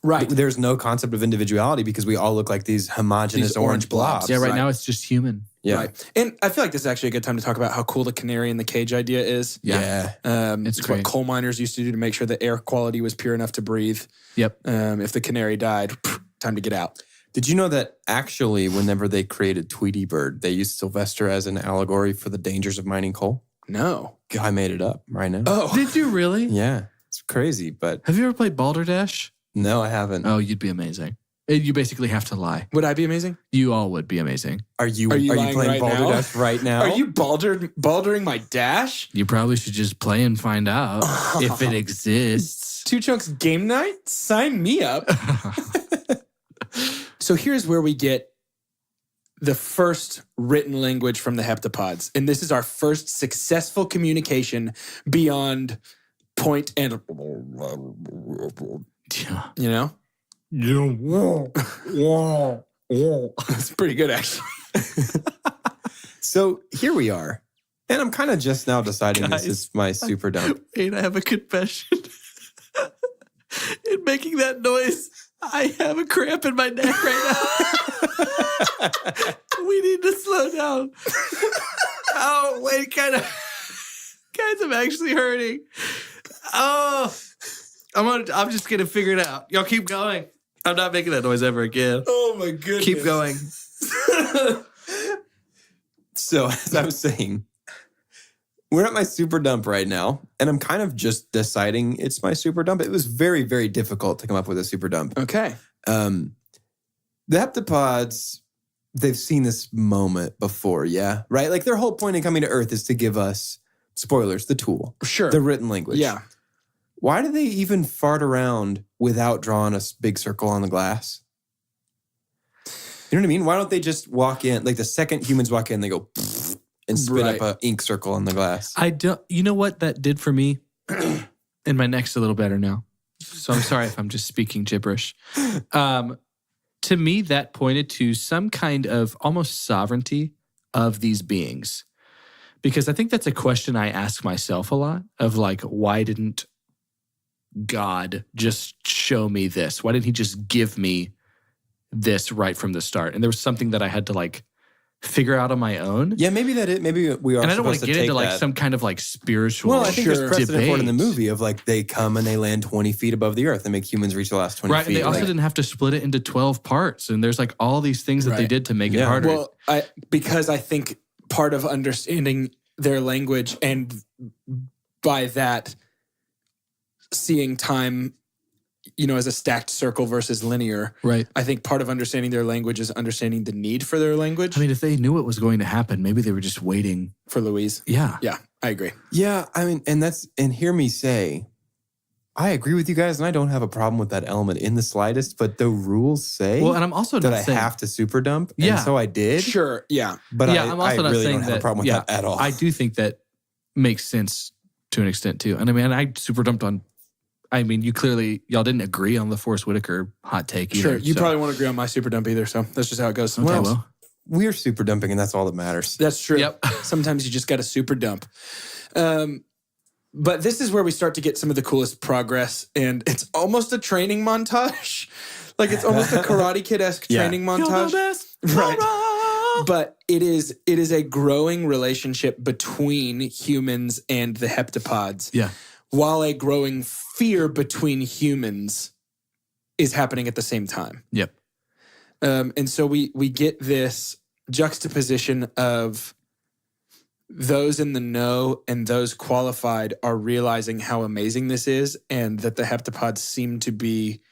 Right. There's no concept of individuality because we all look like these homogenous These orange orange blobs. blobs. Yeah, right Right. now it's just human. Yeah. Right. And I feel like this is actually a good time to talk about how cool the canary in the cage idea is. Yeah. It's It's great. what coal miners used to do to make sure the air quality was pure enough to breathe. Yep. If the canary died, time to get out. Did you know that actually, whenever they created Tweety Bird, they used Sylvester as an allegory for the dangers of mining coal? No. I made it up right now. Oh. Did you really? Yeah. It's crazy, but Have you ever played Balderdash? no, I haven't. Oh, you'd be amazing. You basically have to lie. Would I be amazing? You all would be amazing. Are you lying playing right now? Balderdash right now? Are you baldering my dash? You probably should just play and find out if it exists. Two Chunks game night? Sign me up. So here's where we get the first written language from the heptapods. And this is our first successful communication beyond point and, Yeah. you know? It's pretty good, actually. So here we are. And I'm kind of just now deciding Guys. this is my super dump. Wait, I have a confession. In making that noise, I have a cramp in my neck right now. We need to slow down. Oh, wait, guys, I'm actually hurting. Oh, I'm just gonna figure it out. Y'all keep going. I'm not making that noise ever again. Oh, my goodness. Keep going. So as I was saying, we're at my super dump right now, and I'm kind of just deciding it's my super dump. It was very, very difficult to come up with a super dump. Okay. The heptapods, they've seen this moment before, yeah? Right? Like their whole point in coming to Earth is to give us, spoilers, the tool, Sure. the written language. Yeah. Why do they even fart around without drawing a big circle on the glass? You know what I mean? Why don't they just walk in, like the second humans walk in, they go and spit Right. up an ink circle on the glass? I don't. You know what that did for me? And my neck's a little better now. So I'm sorry if I'm just speaking gibberish. To me, that pointed to some kind of almost sovereignty of these beings. Because I think that's a question I ask myself a lot of like, why didn't God just show me this? Why didn't he just give me this right from the start? And there was something that I had to like figure out on my own. Yeah, maybe maybe we are And I don't want supposed to to get take into like that. some kind of like spiritual Well, I think there's precedent for it in the debate. movie of like they come and they land 20 feet above the earth and make humans reach the last 20 Right, feet. and they also Like, didn't have to split it into 12 parts. And there's like all these things that they Right. did to make it Yeah. harder. Well, because I think part of understanding their language and by that seeing time, as a stacked circle versus linear, right. I think part of understanding their language is understanding the need for their language. I mean, if they knew what was going to happen, maybe they were just waiting. For Louise. Yeah. Yeah, I agree. yeah, I mean, and hear me say, I agree with you guys, and I don't have a problem with that element in the slightest, but the rules say Well, and I'm also that not I saying, have to super dump, Yeah. and so I did. Sure, yeah. But yeah, I, I'm I also not really saying don't have that, a problem with yeah, that at all. I do think that makes sense to an extent too. And I mean, I super dumped on, y'all didn't agree on the Forrest Whitaker hot take either. Sure, you so- probably won't agree on my super dump either, so that's just how it goes. Okay, Sometimes. well. We're super dumping, and that's all that matters. That's true. Yep. Sometimes you just got to super dump. But this is where we start to get some of the coolest progress, and it's almost a training montage. Like it's almost a Karate Kid-esque Yeah. training montage. Right. But it is a growing relationship between humans and the heptapods, Yeah. while a growing fear between humans is happening at the same time. Yep. And so we get this juxtaposition of those in the know and those qualified are realizing how amazing this is, and that the heptapods seem to be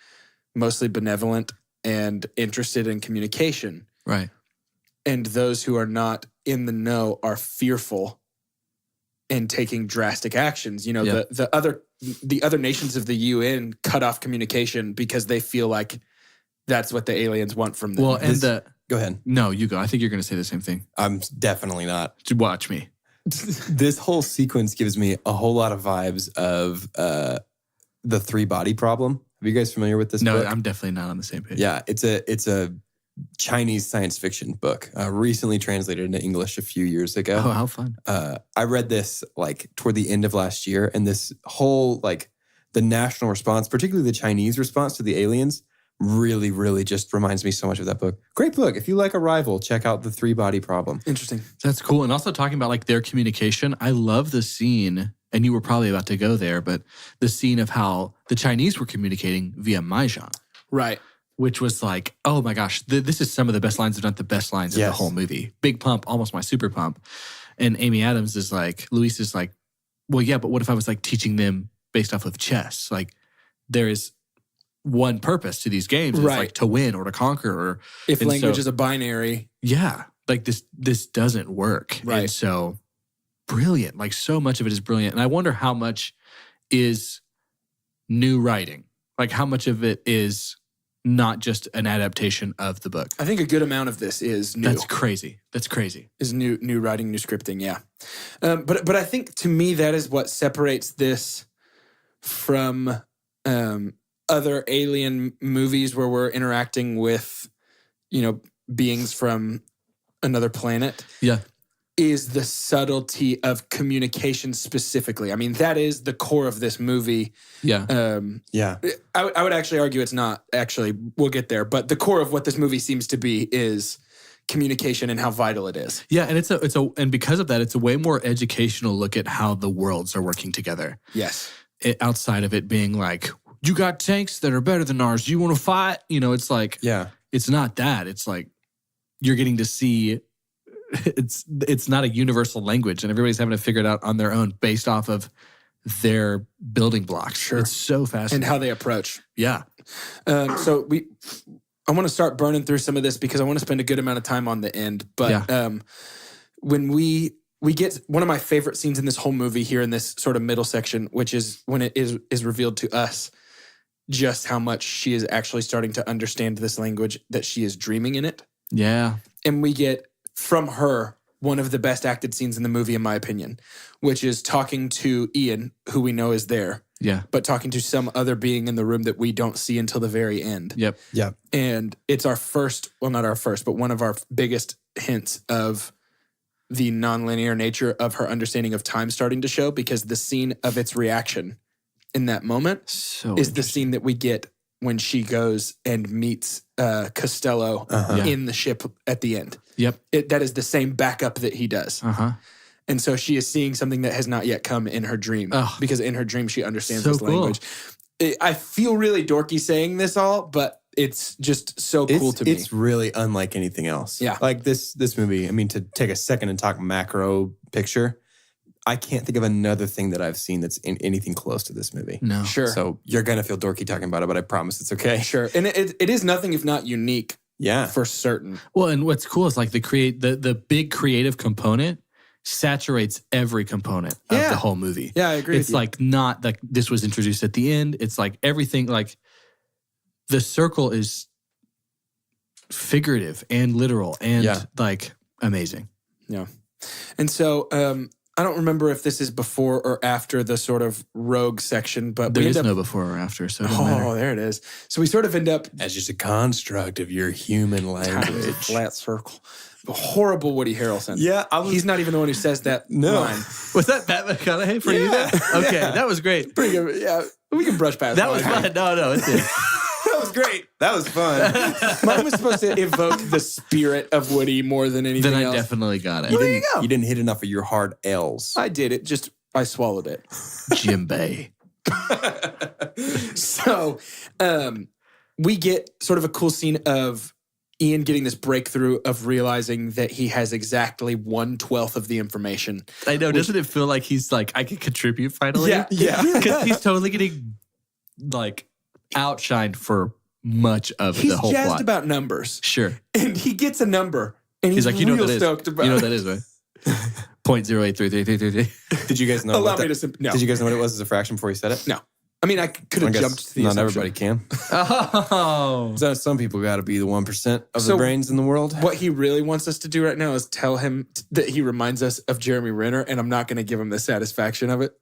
mostly benevolent and interested in communication. Right. And those who are not in the know are fearful and taking drastic actions. Yep. The other nations of the UN cut off communication because they feel like that's what the aliens want from them. Well, and Go ahead. no, you go. I think you're going to say the same thing. I'm definitely not. Watch me. This whole sequence gives me a whole lot of vibes of the three body problem. Are you guys familiar with this No, book? I'm definitely not on the same page. Yeah, it's a Chinese science fiction book, recently translated into English a few years ago. Oh, how fun. I read this like toward the end of last year, and this whole like the national response, particularly the Chinese response to the aliens, really, really just reminds me so much of that book. Great book. If you like Arrival, check out The Three-Body Problem. Interesting. That's cool. And also talking about like their communication, I love the scene, and you were probably about to go there, but the scene of how the Chinese were communicating via Mahjong, Right. which was like, oh my gosh, this is some of the best lines, if not the best lines in the Yes. whole movie. Big pump, almost my super pump. And Amy Adams is like, Luis is like, well, yeah, but what if I was like teaching them based off of chess? Like there is one purpose to these games. It's Right. like to win or to conquer or If and language so- is a binary. yeah, like this doesn't work. Right. And so brilliant. Like so much of it is brilliant. And I wonder how much is new writing. Like how much of it is not just an adaptation of the book. I think a good amount of this is new. That's crazy. That's crazy. Is new writing, new scripting, yeah. But I think to me that is what separates this from other alien movies where we're interacting with, beings from another planet. Yeah. Is the subtlety of communication specifically. I mean, that is the core of this movie. Yeah. Yeah. I would actually argue it's not. Actually, we'll get there. But the core of what this movie seems to be is communication and how vital it is. Yeah, and and because of that, it's a way more educational look at how the worlds are working together. Yes. Outside of it being like, you got tanks that are better than ours. Do you want to fight? It's like, Yeah. it's not that. It's like you're getting to see it's not a universal language, and everybody's having to figure it out on their own based off of their building blocks. Sure. It's so fascinating. And how they approach. Yeah. So I want to start burning through some of this because I want to spend a good amount of time on the end. But when we get one of my favorite scenes in this whole movie here in this sort of middle section, which is when it is revealed to us just how much she is actually starting to understand this language, that she is dreaming in it. Yeah. And we get from her one of the best acted scenes in the movie, in my opinion, which is talking to Ian, who we know is there, Yeah. but talking to some other being in the room that we don't see until the very end. Yep. Yeah. And it's our first, well, not our first, but one of our biggest hints of the nonlinear nature of her understanding of time starting to show, because the scene of its reaction in that moment So is the scene that we get when she goes and meets Costello Uh-huh. in the ship at the end. Yep. That is the same backup that he does. Uh-huh. And so she is seeing something that has not yet come in her dream, Oh. because in her dream she understands So this cool. language. I feel really dorky saying this all, but it's just so cool to me. It's really unlike anything else. Yeah. Like this movie, I mean, to take a second and talk macro picture, I can't think of another thing that I've seen that's in anything close to this movie. No. Sure. So you're going to feel dorky talking about it, but I promise it's okay. Sure. And it is nothing if not unique Yeah. for certain. Well, and what's cool is like the big creative component saturates every component of Yeah. the whole movie. Yeah, I agree. It's like not like this was introduced at the end. It's like everything, like the circle is figurative and literal and Yeah. like amazing. Yeah. And so I don't remember if this is before or after the sort of rogue section, but There we is end up, no before or after, so it doesn't matter. oh, there it is. So we sort of end up As just a construct of your human times a language. flat circle. Horrible Woody Harrelson. Yeah, I was He's not even the one who says that No. line. Was that Batman McConaughey for you then? Okay, that was great. Pretty good. Yeah, we can brush past That was mine. fun. No, it's it. That was great. That was fun. Mine was supposed to evoke the spirit of Woody more than anything Then I else. definitely got it. You didn't hit enough of your hard L's. I did it. Just I swallowed it. Jim Bay. So we get sort of a cool scene of Ian getting this breakthrough of realizing that he has exactly 1/12 of the information. I know. Doesn't it feel like he's like, I can contribute finally? Yeah, yeah. Because he's totally getting like outshined for much of He's the whole jazzed plot. about numbers, Sure. and he gets a number, and he's He's like, you know real what that is. stoked about You know it. what that is, right? 0.083333. Did you guys know? Allow what me that- to no. Did you guys know what it was as a fraction before you said it? No. I mean, I could I have guess jumped to the not assumption. everybody can. Oh. So some people got to be the 1% of So the brains in the world. What he really wants us to do right now is tell him that he reminds us of Jeremy Renner, and I'm not going to give him the satisfaction of it.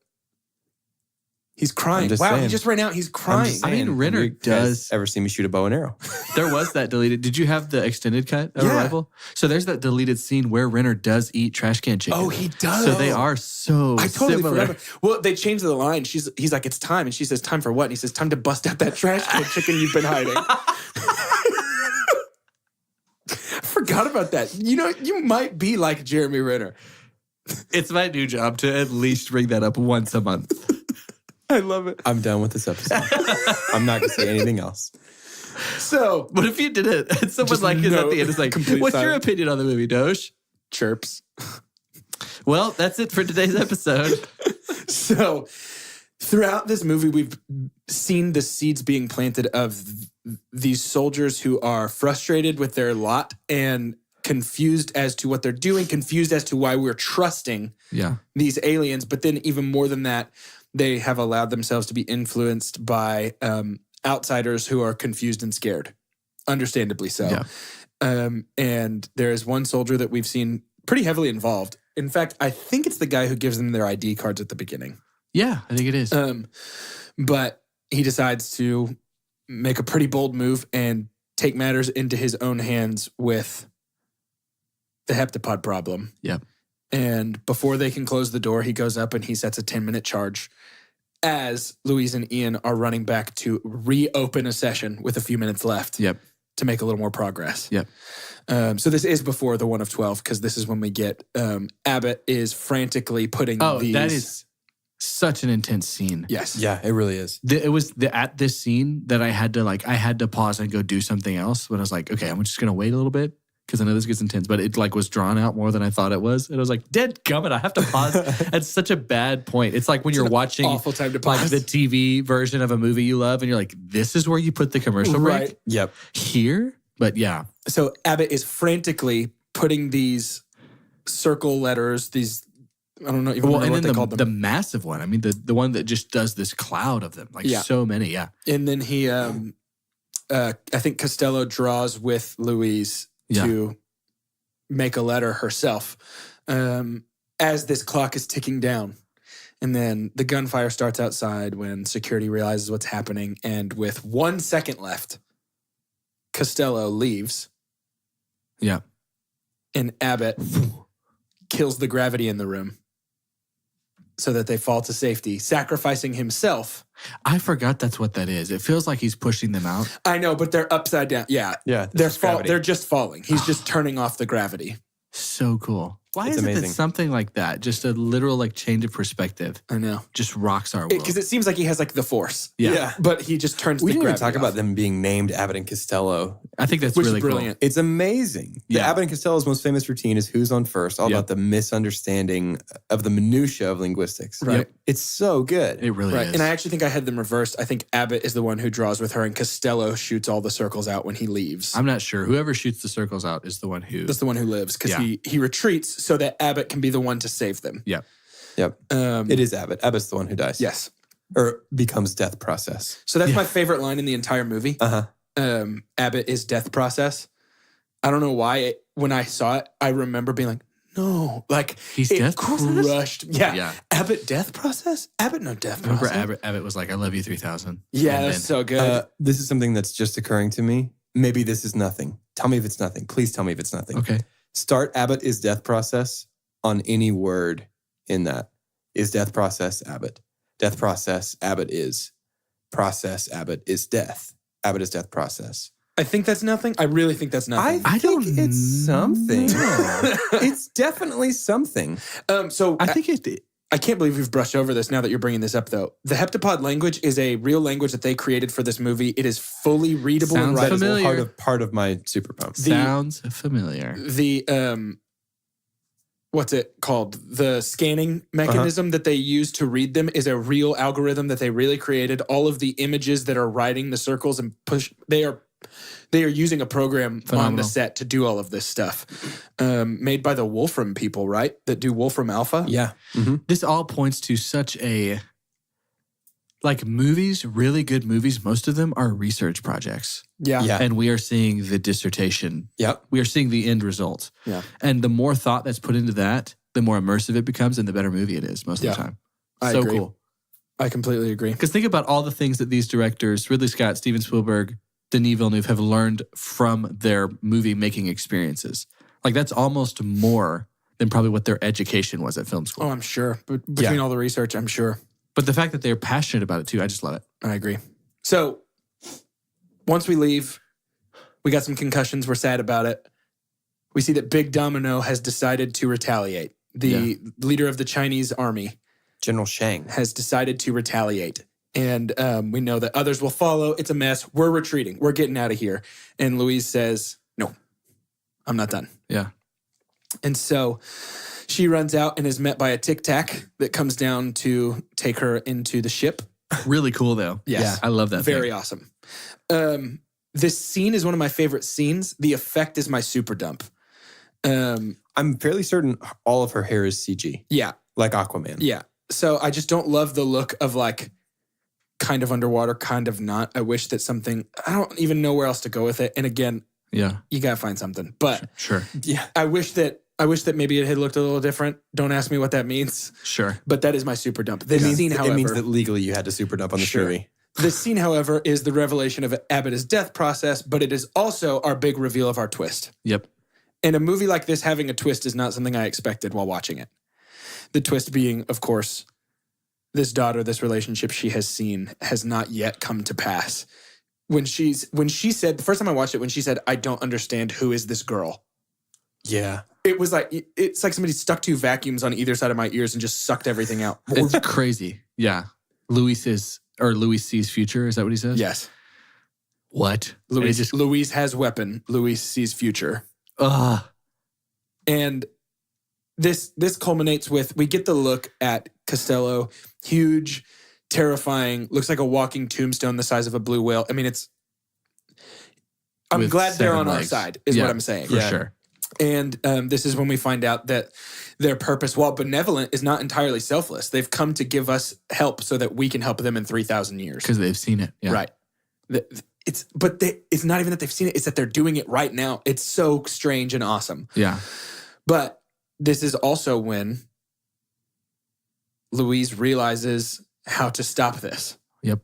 He's crying. I'm just Wow, saying. he just ran out. He's crying. I mean, Renner Have you guys does. ever see me shoot a bow and arrow? There was that deleted. Did you have the extended cut of Yeah. Arrival? So there's that deleted scene where Renner does eat trash can chicken. Oh, he does. So they are so I totally similar. forgot. Well, they changed the line. He's like, it's time. And she says, time for what? And he says, time to bust out that trash can chicken you've been hiding. I forgot about that. You know, you might be like Jeremy Renner. It's my new job to at least bring that up once a month. I love it. I'm done with this episode. I'm not going to say anything else. So, What if you did it? And someone Just like is at no- the end is like, complete what's your silence. opinion on the movie, Doge? chirps. Well, that's it for today's episode. So, throughout this movie, we've seen the seeds being planted of these soldiers who are frustrated with their lot and confused as to what they're doing, confused as to why we're trusting Yeah. these aliens. But then, even more than that, they have allowed themselves to be influenced by outsiders who are confused and scared, understandably so. Yeah. And there is one soldier that we've seen pretty heavily involved. In fact, I think it's the guy who gives them their ID cards at the beginning. Yeah, I think it is. But he decides to make a pretty bold move and take matters into his own hands with the heptapod problem. Yep. And before they can close the door, he goes up and he sets a 10-minute charge as Louise and Ian are running back to reopen a session with a few minutes left. Yep. To make a little more progress. Yep. So this is before the 1 of 12 because this is when we get Abbott is frantically putting these. That is such an intense scene. Yes. Yeah, it really is. It was at this scene that I had to pause and go do something else. When I was like, okay, I'm just gonna wait a little bit because I know this gets intense. But it like was drawn out more than I thought it was, and I was like, dead gummit, I have to pause. At such a bad point. It's like when you're watching awful time to like pause. the TV version of a movie you love, and you're like, this is where you put the commercial break Right. Yep. here. But yeah, So Abbott is frantically putting these circle letters, these, I don't know even well, remember and what then they called them. the massive one. I mean, the one that just does this cloud of them, like Yeah. so many. Yeah, And then he, I think Costello draws with Louise to make a letter herself as this clock is ticking down. And then the gunfire starts outside when security realizes what's happening. And with 1 second left, Costello leaves yeah. and Abbott kills the gravity in the room so that they fall to safety, sacrificing himself. I forgot that's what that is. It feels like he's pushing them out. I know, but they're upside down. Yeah. Yeah. They're just falling. He's just turning off the gravity. So cool. Why It's is it amazing. that something like that, just a literal like change of perspective, I know. just rocks our world? Because it seems like he has like the force. Yeah. But he just turns We the didn't even gravity talk about off. them being named Abbott and Costello. I think that's Which really is brilliant. It's amazing. The Yeah. Abbott and Costello's most famous routine is Who's on First, all Yeah. about the misunderstanding of the minutia of linguistics. Right. Yep. It's so good. Cool. It really Right. is. And I actually think I had them reversed. I think Abbott is the one who draws with her and Costello shoots all the circles out when he leaves. I'm not sure. Whoever shoots the circles out is the one who. That's the one who lives because Yeah. he retreats so that Abbott can be the one to save them. Yeah. Yep. Um, It is Abbott. Abbott's the one who dies. Yes. Or becomes death process. So that's my favorite line in the entire movie. Uh-huh. Abbott is death process. I don't know why. When I saw it, I remember being like, no. Like, He's it death process? crushed. Yeah. Yeah. Abbott death process? Abbott no death Remember process. Abbott was like, I love you 3000. Yeah, And that's then- so good. This is something that's just occurring to me. Maybe this is nothing. Tell me if it's nothing. Please tell me if it's nothing. Okay. Start Abbott is death process on any word in that. Is death process Abbott. Death process Abbott is. Process Abbott is death. Abbott is death process. I think that's nothing. I really think that's nothing. I think don't it's something. know. It's definitely something. So I think it. I can't believe we've brushed over this now that you're bringing this up, though. The heptapod language is a real language that they created for this movie. It is fully readable and Sounds That is writable. familiar. part of my super pumps. Sounds familiar. The what's it called? The scanning mechanism that they use to read them is a real algorithm that they really created. All of the images that are writing the circles and push, they are using a program on the Phenomenal. set to do all of this stuff. Made by the Wolfram people, right? That do Wolfram Alpha. Yeah. Mm-hmm. This all points to such a like movies, really good movies. Most of them are research projects, Yeah. Yeah. and we are seeing the dissertation. Yep. We are seeing the end result. Yeah. And the more thought that's put into that, the more immersive it becomes, and the better movie it is most of Yeah. the time. I So agree. cool. I completely agree. Because think about all the things that these directors, Ridley Scott, Steven Spielberg, Denis Villeneuve, have learned from their movie making experiences. Like that's almost more than probably what their education was at film school. Oh, I'm sure. But between all the research, I'm sure. But the fact that they're passionate about it too, I just love it. I agree. So once we leave, we got some concussions. We're sad about it. We see that Big Domino has decided to retaliate. The leader of the Chinese army, General Shang, has decided to retaliate. And we know that others will follow. It's a mess. We're retreating. We're getting out of here. And Louise says, no, I'm not done. Yeah. And so she runs out and is met by a Tic Tac that comes down to take her into the ship. Really cool though. Yes. Yeah. I love that. Very awesome. This scene is one of my favorite scenes. The effect is my super dump. I'm fairly certain all of her hair is CG. Yeah. Like Aquaman. Yeah. So I just don't love the look of like kind of underwater, kind of not. I wish that something, I don't even know where else to go with it. And again, Yeah. you got to find something. But Sure. Yeah. I wish that maybe it had looked a little different. Don't ask me what that means. Sure. But that is my super dump. This scene, It however, means that legally you had to super dump on this Sure. movie. this scene, however, is the revelation of Abbott's death process, but it is also our big reveal of our twist. Yep. And a movie like this having a twist is not something I expected while watching it. The twist being, of course, this daughter, this relationship she has seen has not yet come to pass. When she said, the first time I watched it, when she said, I don't understand, who is this girl? Yeah. It was like, it's like somebody stuck two vacuums on either side of my ears and just sucked everything out. It's crazy. Yeah. Louis sees future. Is that what he says? Yes. What? Louise has weapon. Louise sees future. Ugh. And this culminates with, we get the look at Costello, huge, terrifying, looks like a walking tombstone the size of a blue whale. I mean, I'm With glad they're 7 on our legs. side, is what I'm saying. For sure. And this is when we find out that their purpose, while benevolent, is not entirely selfless. They've come to give us help so that we can help them in 3,000 years. Because they've seen it. Yeah. Right. It's not even that they've seen it, it's that they're doing it right now. It's so strange and awesome. Yeah. But this is also when Louise realizes how to stop this. Yep.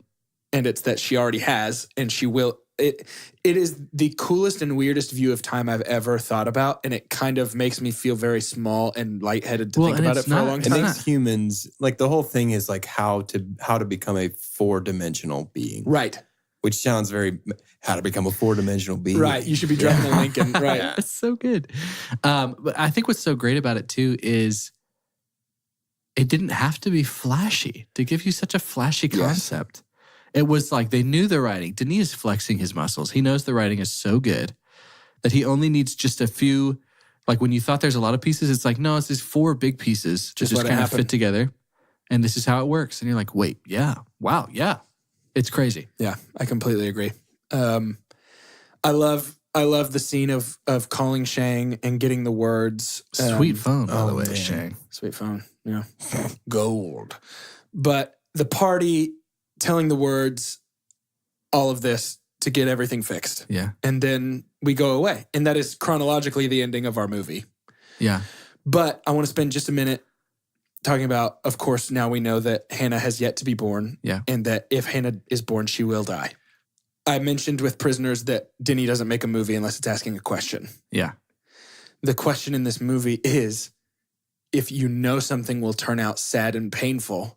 And it's that she already has, and she will. It is the coolest and weirdest view of time I've ever thought about, and it kind of makes me feel very small and lightheaded to think about it for a long It time. makes humans, like the whole thing is like how to become a 4-dimensional being. Right. Which sounds very, how to become a 4-dimensional being. Right. You should be driving a Lincoln. Right. It's so good. But I think what's so great about it too is it didn't have to be flashy to give you such a flashy concept. It was like they knew the writing. Denis is flexing his muscles. He knows the writing is so good that he only needs just a few. Like when you thought there's a lot of pieces, it's like, no, it's these 4 big pieces Just that let it just kind of happen. fit together. And this is how it works. And you're like, wait, yeah. Wow, yeah. It's crazy. Yeah, I completely agree. I love the scene of calling Shang and getting the words. Sweet phone, by the way, man. Shang. Sweet phone. Yeah. Gold. But the party telling the words, all of this to get everything fixed. Yeah. And then we go away. And that is chronologically the ending of our movie. Yeah. But I want to spend just a minute talking about, of course, now we know that Hannah has yet to be born. Yeah. And that if Hannah is born, she will die. I mentioned with Prisoners that Denis doesn't make a movie unless it's asking a question. Yeah. The question in this movie is, if you know something will turn out sad and painful,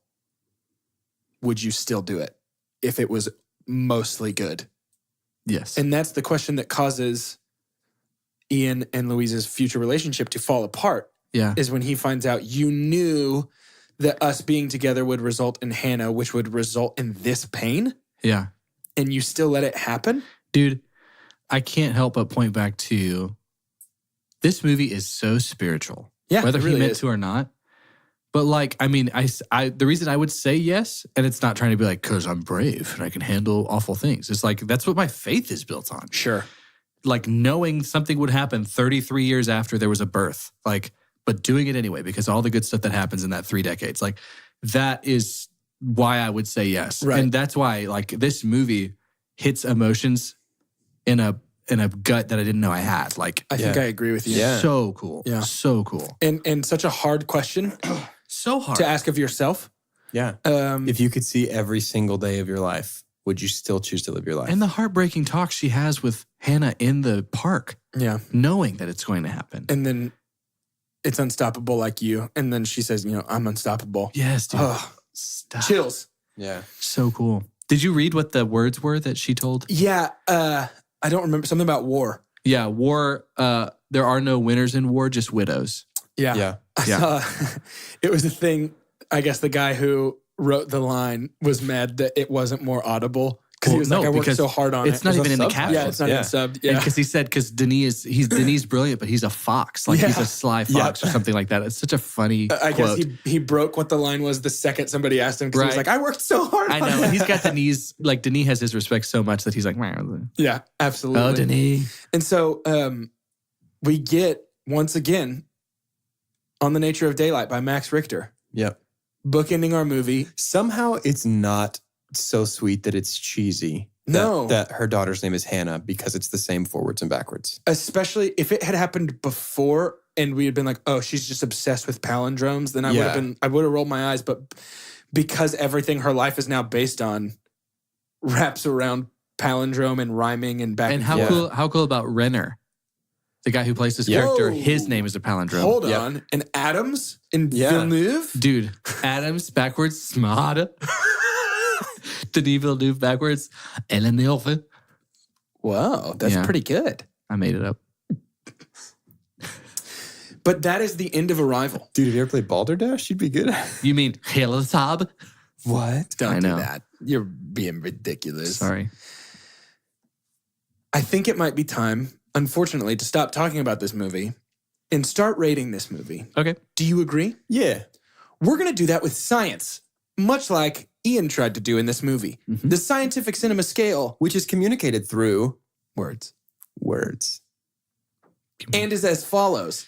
would you still do it if it was mostly good? Yes. And that's the question that causes Ian and Louise's future relationship to fall apart, yeah. is when he finds out you knew that us being together would result in Hannah, which would result in this pain, Yeah. and you still let it happen? Dude, I can't help but point back to this movie is so spiritual. Yeah, Whether it really he meant is. to or not. But like, I mean, I the reason I would say yes, and it's not trying to be like, because I'm brave and I can handle awful things. It's like, that's what my faith is built on. Sure. Like knowing something would happen 33 years after there was a birth. Like, but doing it anyway, because all the good stuff that happens in that 3 decades, like that is why I would say yes. Right. And that's why like this movie hits emotions in a gut that I didn't know I had. Like, I think I agree with you. Yeah. so cool. Yeah. So cool. And such a hard question So hard. to ask of yourself. Yeah. If you could see every single day of your life, would you still choose to live your life? And the heartbreaking talk she has with Hannah in the park, Yeah. knowing that it's going to happen. And then it's unstoppable like you. And then she says, I'm unstoppable. Yes, dude. Oh, Stop. chills. Yeah. So cool. Did you read what the words were that she told? Yeah. I don't remember. Something about war. Yeah, war. There are no winners in war, just widows. Yeah. Yeah. I saw it was a thing. I guess the guy who wrote the line was mad that it wasn't more audible because he was like, I worked so hard on it. It's not even in the caption. Yeah, it's not even subbed. Yeah. Because he said, Denis brilliant, but he's a fox. Like he's a sly fox or something like that. It's such a funny I quote. guess he broke what the line was the second somebody asked him because he was like, I worked so hard I on know. it. And he's got Denis, like Denis has his respect so much that he's like, Yeah, absolutely. oh, Denis. And so we get, once again, On the Nature of Daylight by Max Richter. Yep. Bookending our movie. Somehow it's not so sweet that it's cheesy. That her daughter's name is Hannah because it's the same forwards and backwards. Especially if it had happened before and we had been like, oh, she's just obsessed with palindromes, then I would have rolled my eyes. But because everything her life is now based on wraps around palindrome and rhyming and back And how cool about Renner? The guy who plays this character, his name is a palindrome. Hold on. And Adams in Villeneuve? Dude, Adams backwards, smart. Denis Villeneuve backwards. Villeneuve. Wow, that's pretty good. I made it up. But that is the end of Arrival. Dude, have you ever played Balderdash? You'd be good at it. You mean Hillsab? What? Don't I do know. that. You're being ridiculous. Sorry. I think it might be time, unfortunately, to stop talking about this movie and start rating this movie. Okay. Do you agree? Yeah. We're going to do that with science, much like Ian tried to do in this movie. Mm-hmm. The scientific cinema scale. Which is communicated through Words. words. And is as follows.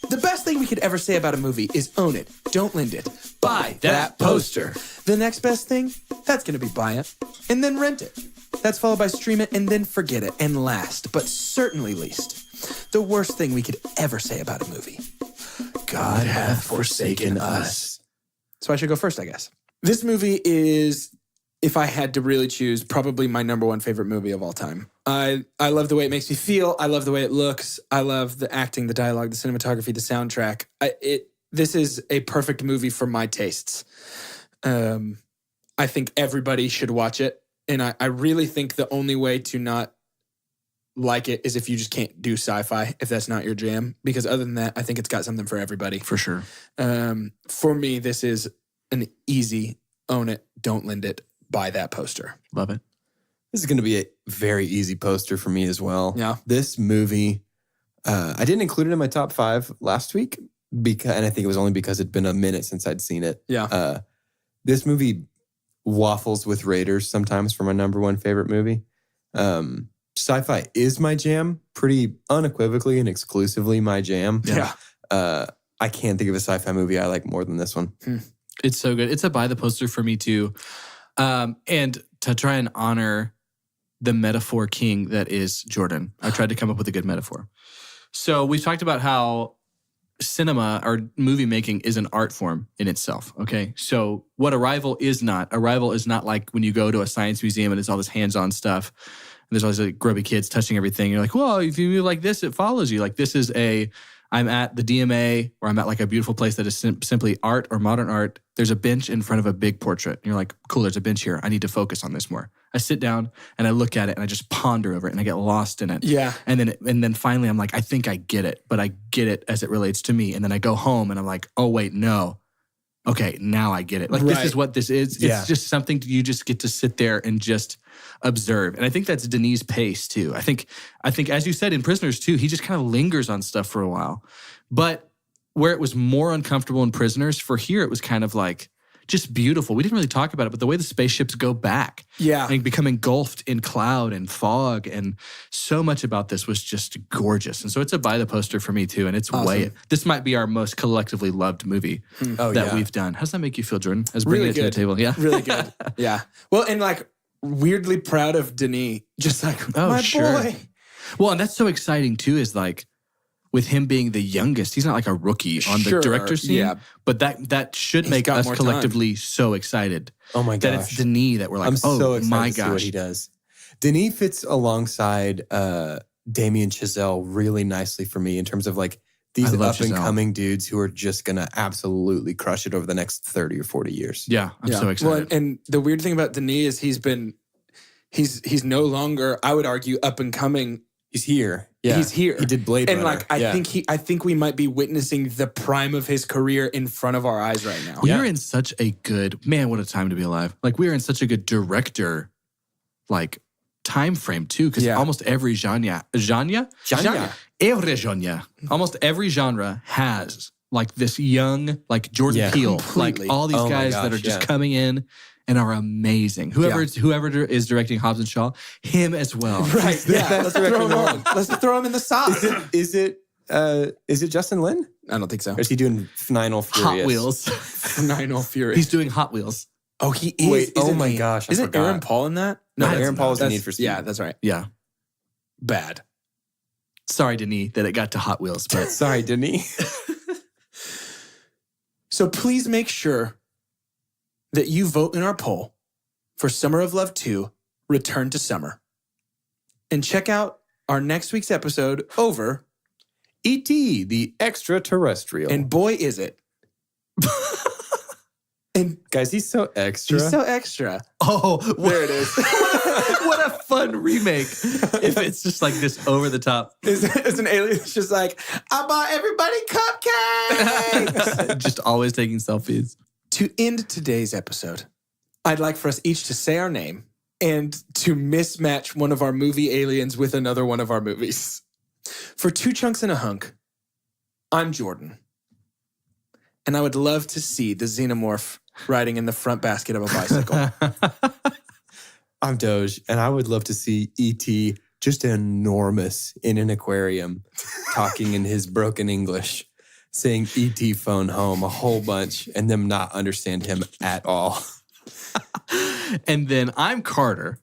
The best thing we could ever say about a movie is own it, don't lend it, buy that poster. The next best thing, that's going to be buy it and then rent it. That's followed by stream it and then forget it. And last, but certainly least, the worst thing we could ever say about a movie. God hath forsaken us. So I should go first, I guess. This movie is, if I had to really choose, probably my number one favorite movie of all time. I love the way it makes me feel. I love the way it looks. I love the acting, the dialogue, the cinematography, the soundtrack. This is a perfect movie for my tastes. I think everybody should watch it. And I really think the only way to not like it is if you just can't do sci-fi, if that's not your jam. Because other than that, I think it's got something for everybody. For sure. For me, this is an easy own it, don't lend it, buy that poster. Love it. This is going to be a very easy poster for me as well. Yeah. This movie, I didn't include it in my top 5 last week, and I think it was only because it'd been a minute since I'd seen it. Yeah. This movie waffles with Raiders sometimes for my number one favorite movie. Sci-fi is my jam, pretty unequivocally and exclusively my jam. Yeah. I can't think of a sci-fi movie I like more than this one. It's so good. It's a buy the poster for me too. And to try and honor the metaphor king that is Jordan, I tried to come up with a good metaphor. So we've talked about how cinema or movie making is an art form in itself. Okay. So what Arrival is not like when you go to a science museum and it's all this hands-on stuff. And there's all these like grubby kids touching everything. You're like, well, if you move like this, it follows you. Like this is I'm at the DMA or I'm at like a beautiful place that is simply art or modern art. There's a bench in front of a big portrait. And you're like, cool, there's a bench here. I need to focus on this more. I sit down and I look at it and I just ponder over it and I get lost in it. Yeah. And then finally I'm like, I think I get it, but I get it as it relates to me. And then I go home and I'm like, oh wait, no. Okay, now I get it. Like this is what this is. Yeah. It's just something you just get to sit there and just observe. And I think that's Denis' pace too. I think as you said in Prisoners too, he just kind of lingers on stuff for a while. But where it was more uncomfortable in Prisoners, for here it was kind of like just beautiful. We didn't really talk about it, but the way the spaceships go back and become engulfed in cloud and fog, and so much about this was just gorgeous. And so it's a buy the poster for me too. And it's Awesome. this might be our most collectively loved movie that we've done. How does that make you feel, Jordan? As bringing Really it to the table, yeah, Really good. Yeah. Well, and like weirdly proud of Denis. Just like, Oh, my sure. boy. Well, and that's so exciting too. Is like with him being the youngest, he's not like a rookie on the Sure, director's team. yeah. But that should make got us more collectively so excited. Oh my That gosh. it's Denis that we're like, I'm oh so excited my to see what gosh. he does. Denis fits alongside Damien Chazelle really nicely for me in terms of like these I love up and Chazelle. coming dudes who are just gonna absolutely crush it over the next 30 or 40 years. Yeah, I'm so excited. Well, and the weird thing about Denis is he's no longer, I would argue, up and coming. He's here. Yeah. He's here. He did Blade And Runner. like I think we might be witnessing the prime of his career in front of our eyes right now. We are in such a good, man, what a time to be alive. Like we are in such a good director, like time frame too, because almost every almost every genre has like this young, like Jordan Peele, completely. like all these guys that are just coming in and are amazing. Whoever is directing Hobbs and Shaw, him as well. Right. Yeah. Let's throw him on. Let's throw him in the sauce. Is it Justin Lin? I don't think so. Or is he doing Final Furious? Hot Wheels. Final Fury. He's doing Hot Wheels. Oh, he is. Wait, oh Isn't my he? gosh, I Isn't forgot. Aaron Paul in that? No, that's Aaron Paul is in that's- Need for Speed. Yeah, that's right. Yeah. Bad. Sorry, Denis, that it got to Hot Wheels, but Sorry, Denis. So please make sure that you vote in our poll for Summer of Love 2, Return to Summer. And check out our next week's episode over, E.T., the extraterrestrial. and boy, is it. And guys, he's so extra. he's so extra. oh, There it is. what a fun remake. If it's just like this over the top, It's an alien that's just like, I bought everybody cupcakes. just always taking selfies. To end today's episode, I'd like for us each to say our name and to mismatch one of our movie aliens with another one of our movies. For 2 Chunks and a Hunk, I'm Jordan. And I would love to see the xenomorph riding in the front basket of a bicycle. I'm Doge, and I would love to see E.T. just enormous in an aquarium, talking in his broken English, saying E.T. phone home a whole bunch, and them not understand him at all. And then I'm Carter.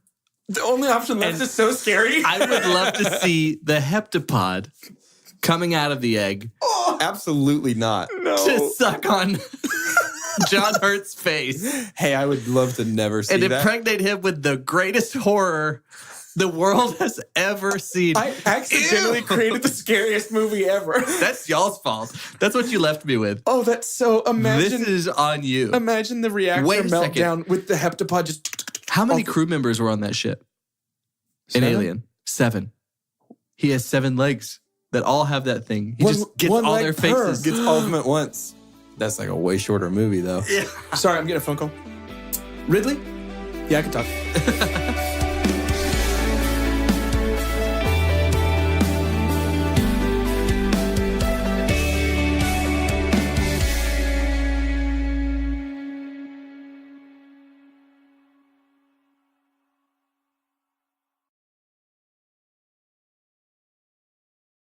The only option left is so scary. I would love to see the heptapod coming out of the egg Absolutely not. to suck on John Hurt's face Hey, I would love to never see and that. impregnate him with the greatest horror the world has ever seen. I accidentally created the scariest movie ever. That's y'all's fault. That's what you left me with. Oh, that's so, imagine This is on you. imagine the reactor Wait a second. meltdown with the heptapod just... How many crew members were on that ship? An 7? alien. 7. He has 7 legs that all have that thing. He One- just gets one all leg their per. faces. Gets all of them at once. That's like a way shorter movie, though. Sorry, I'm getting a phone call. Ridley? Yeah, I can talk.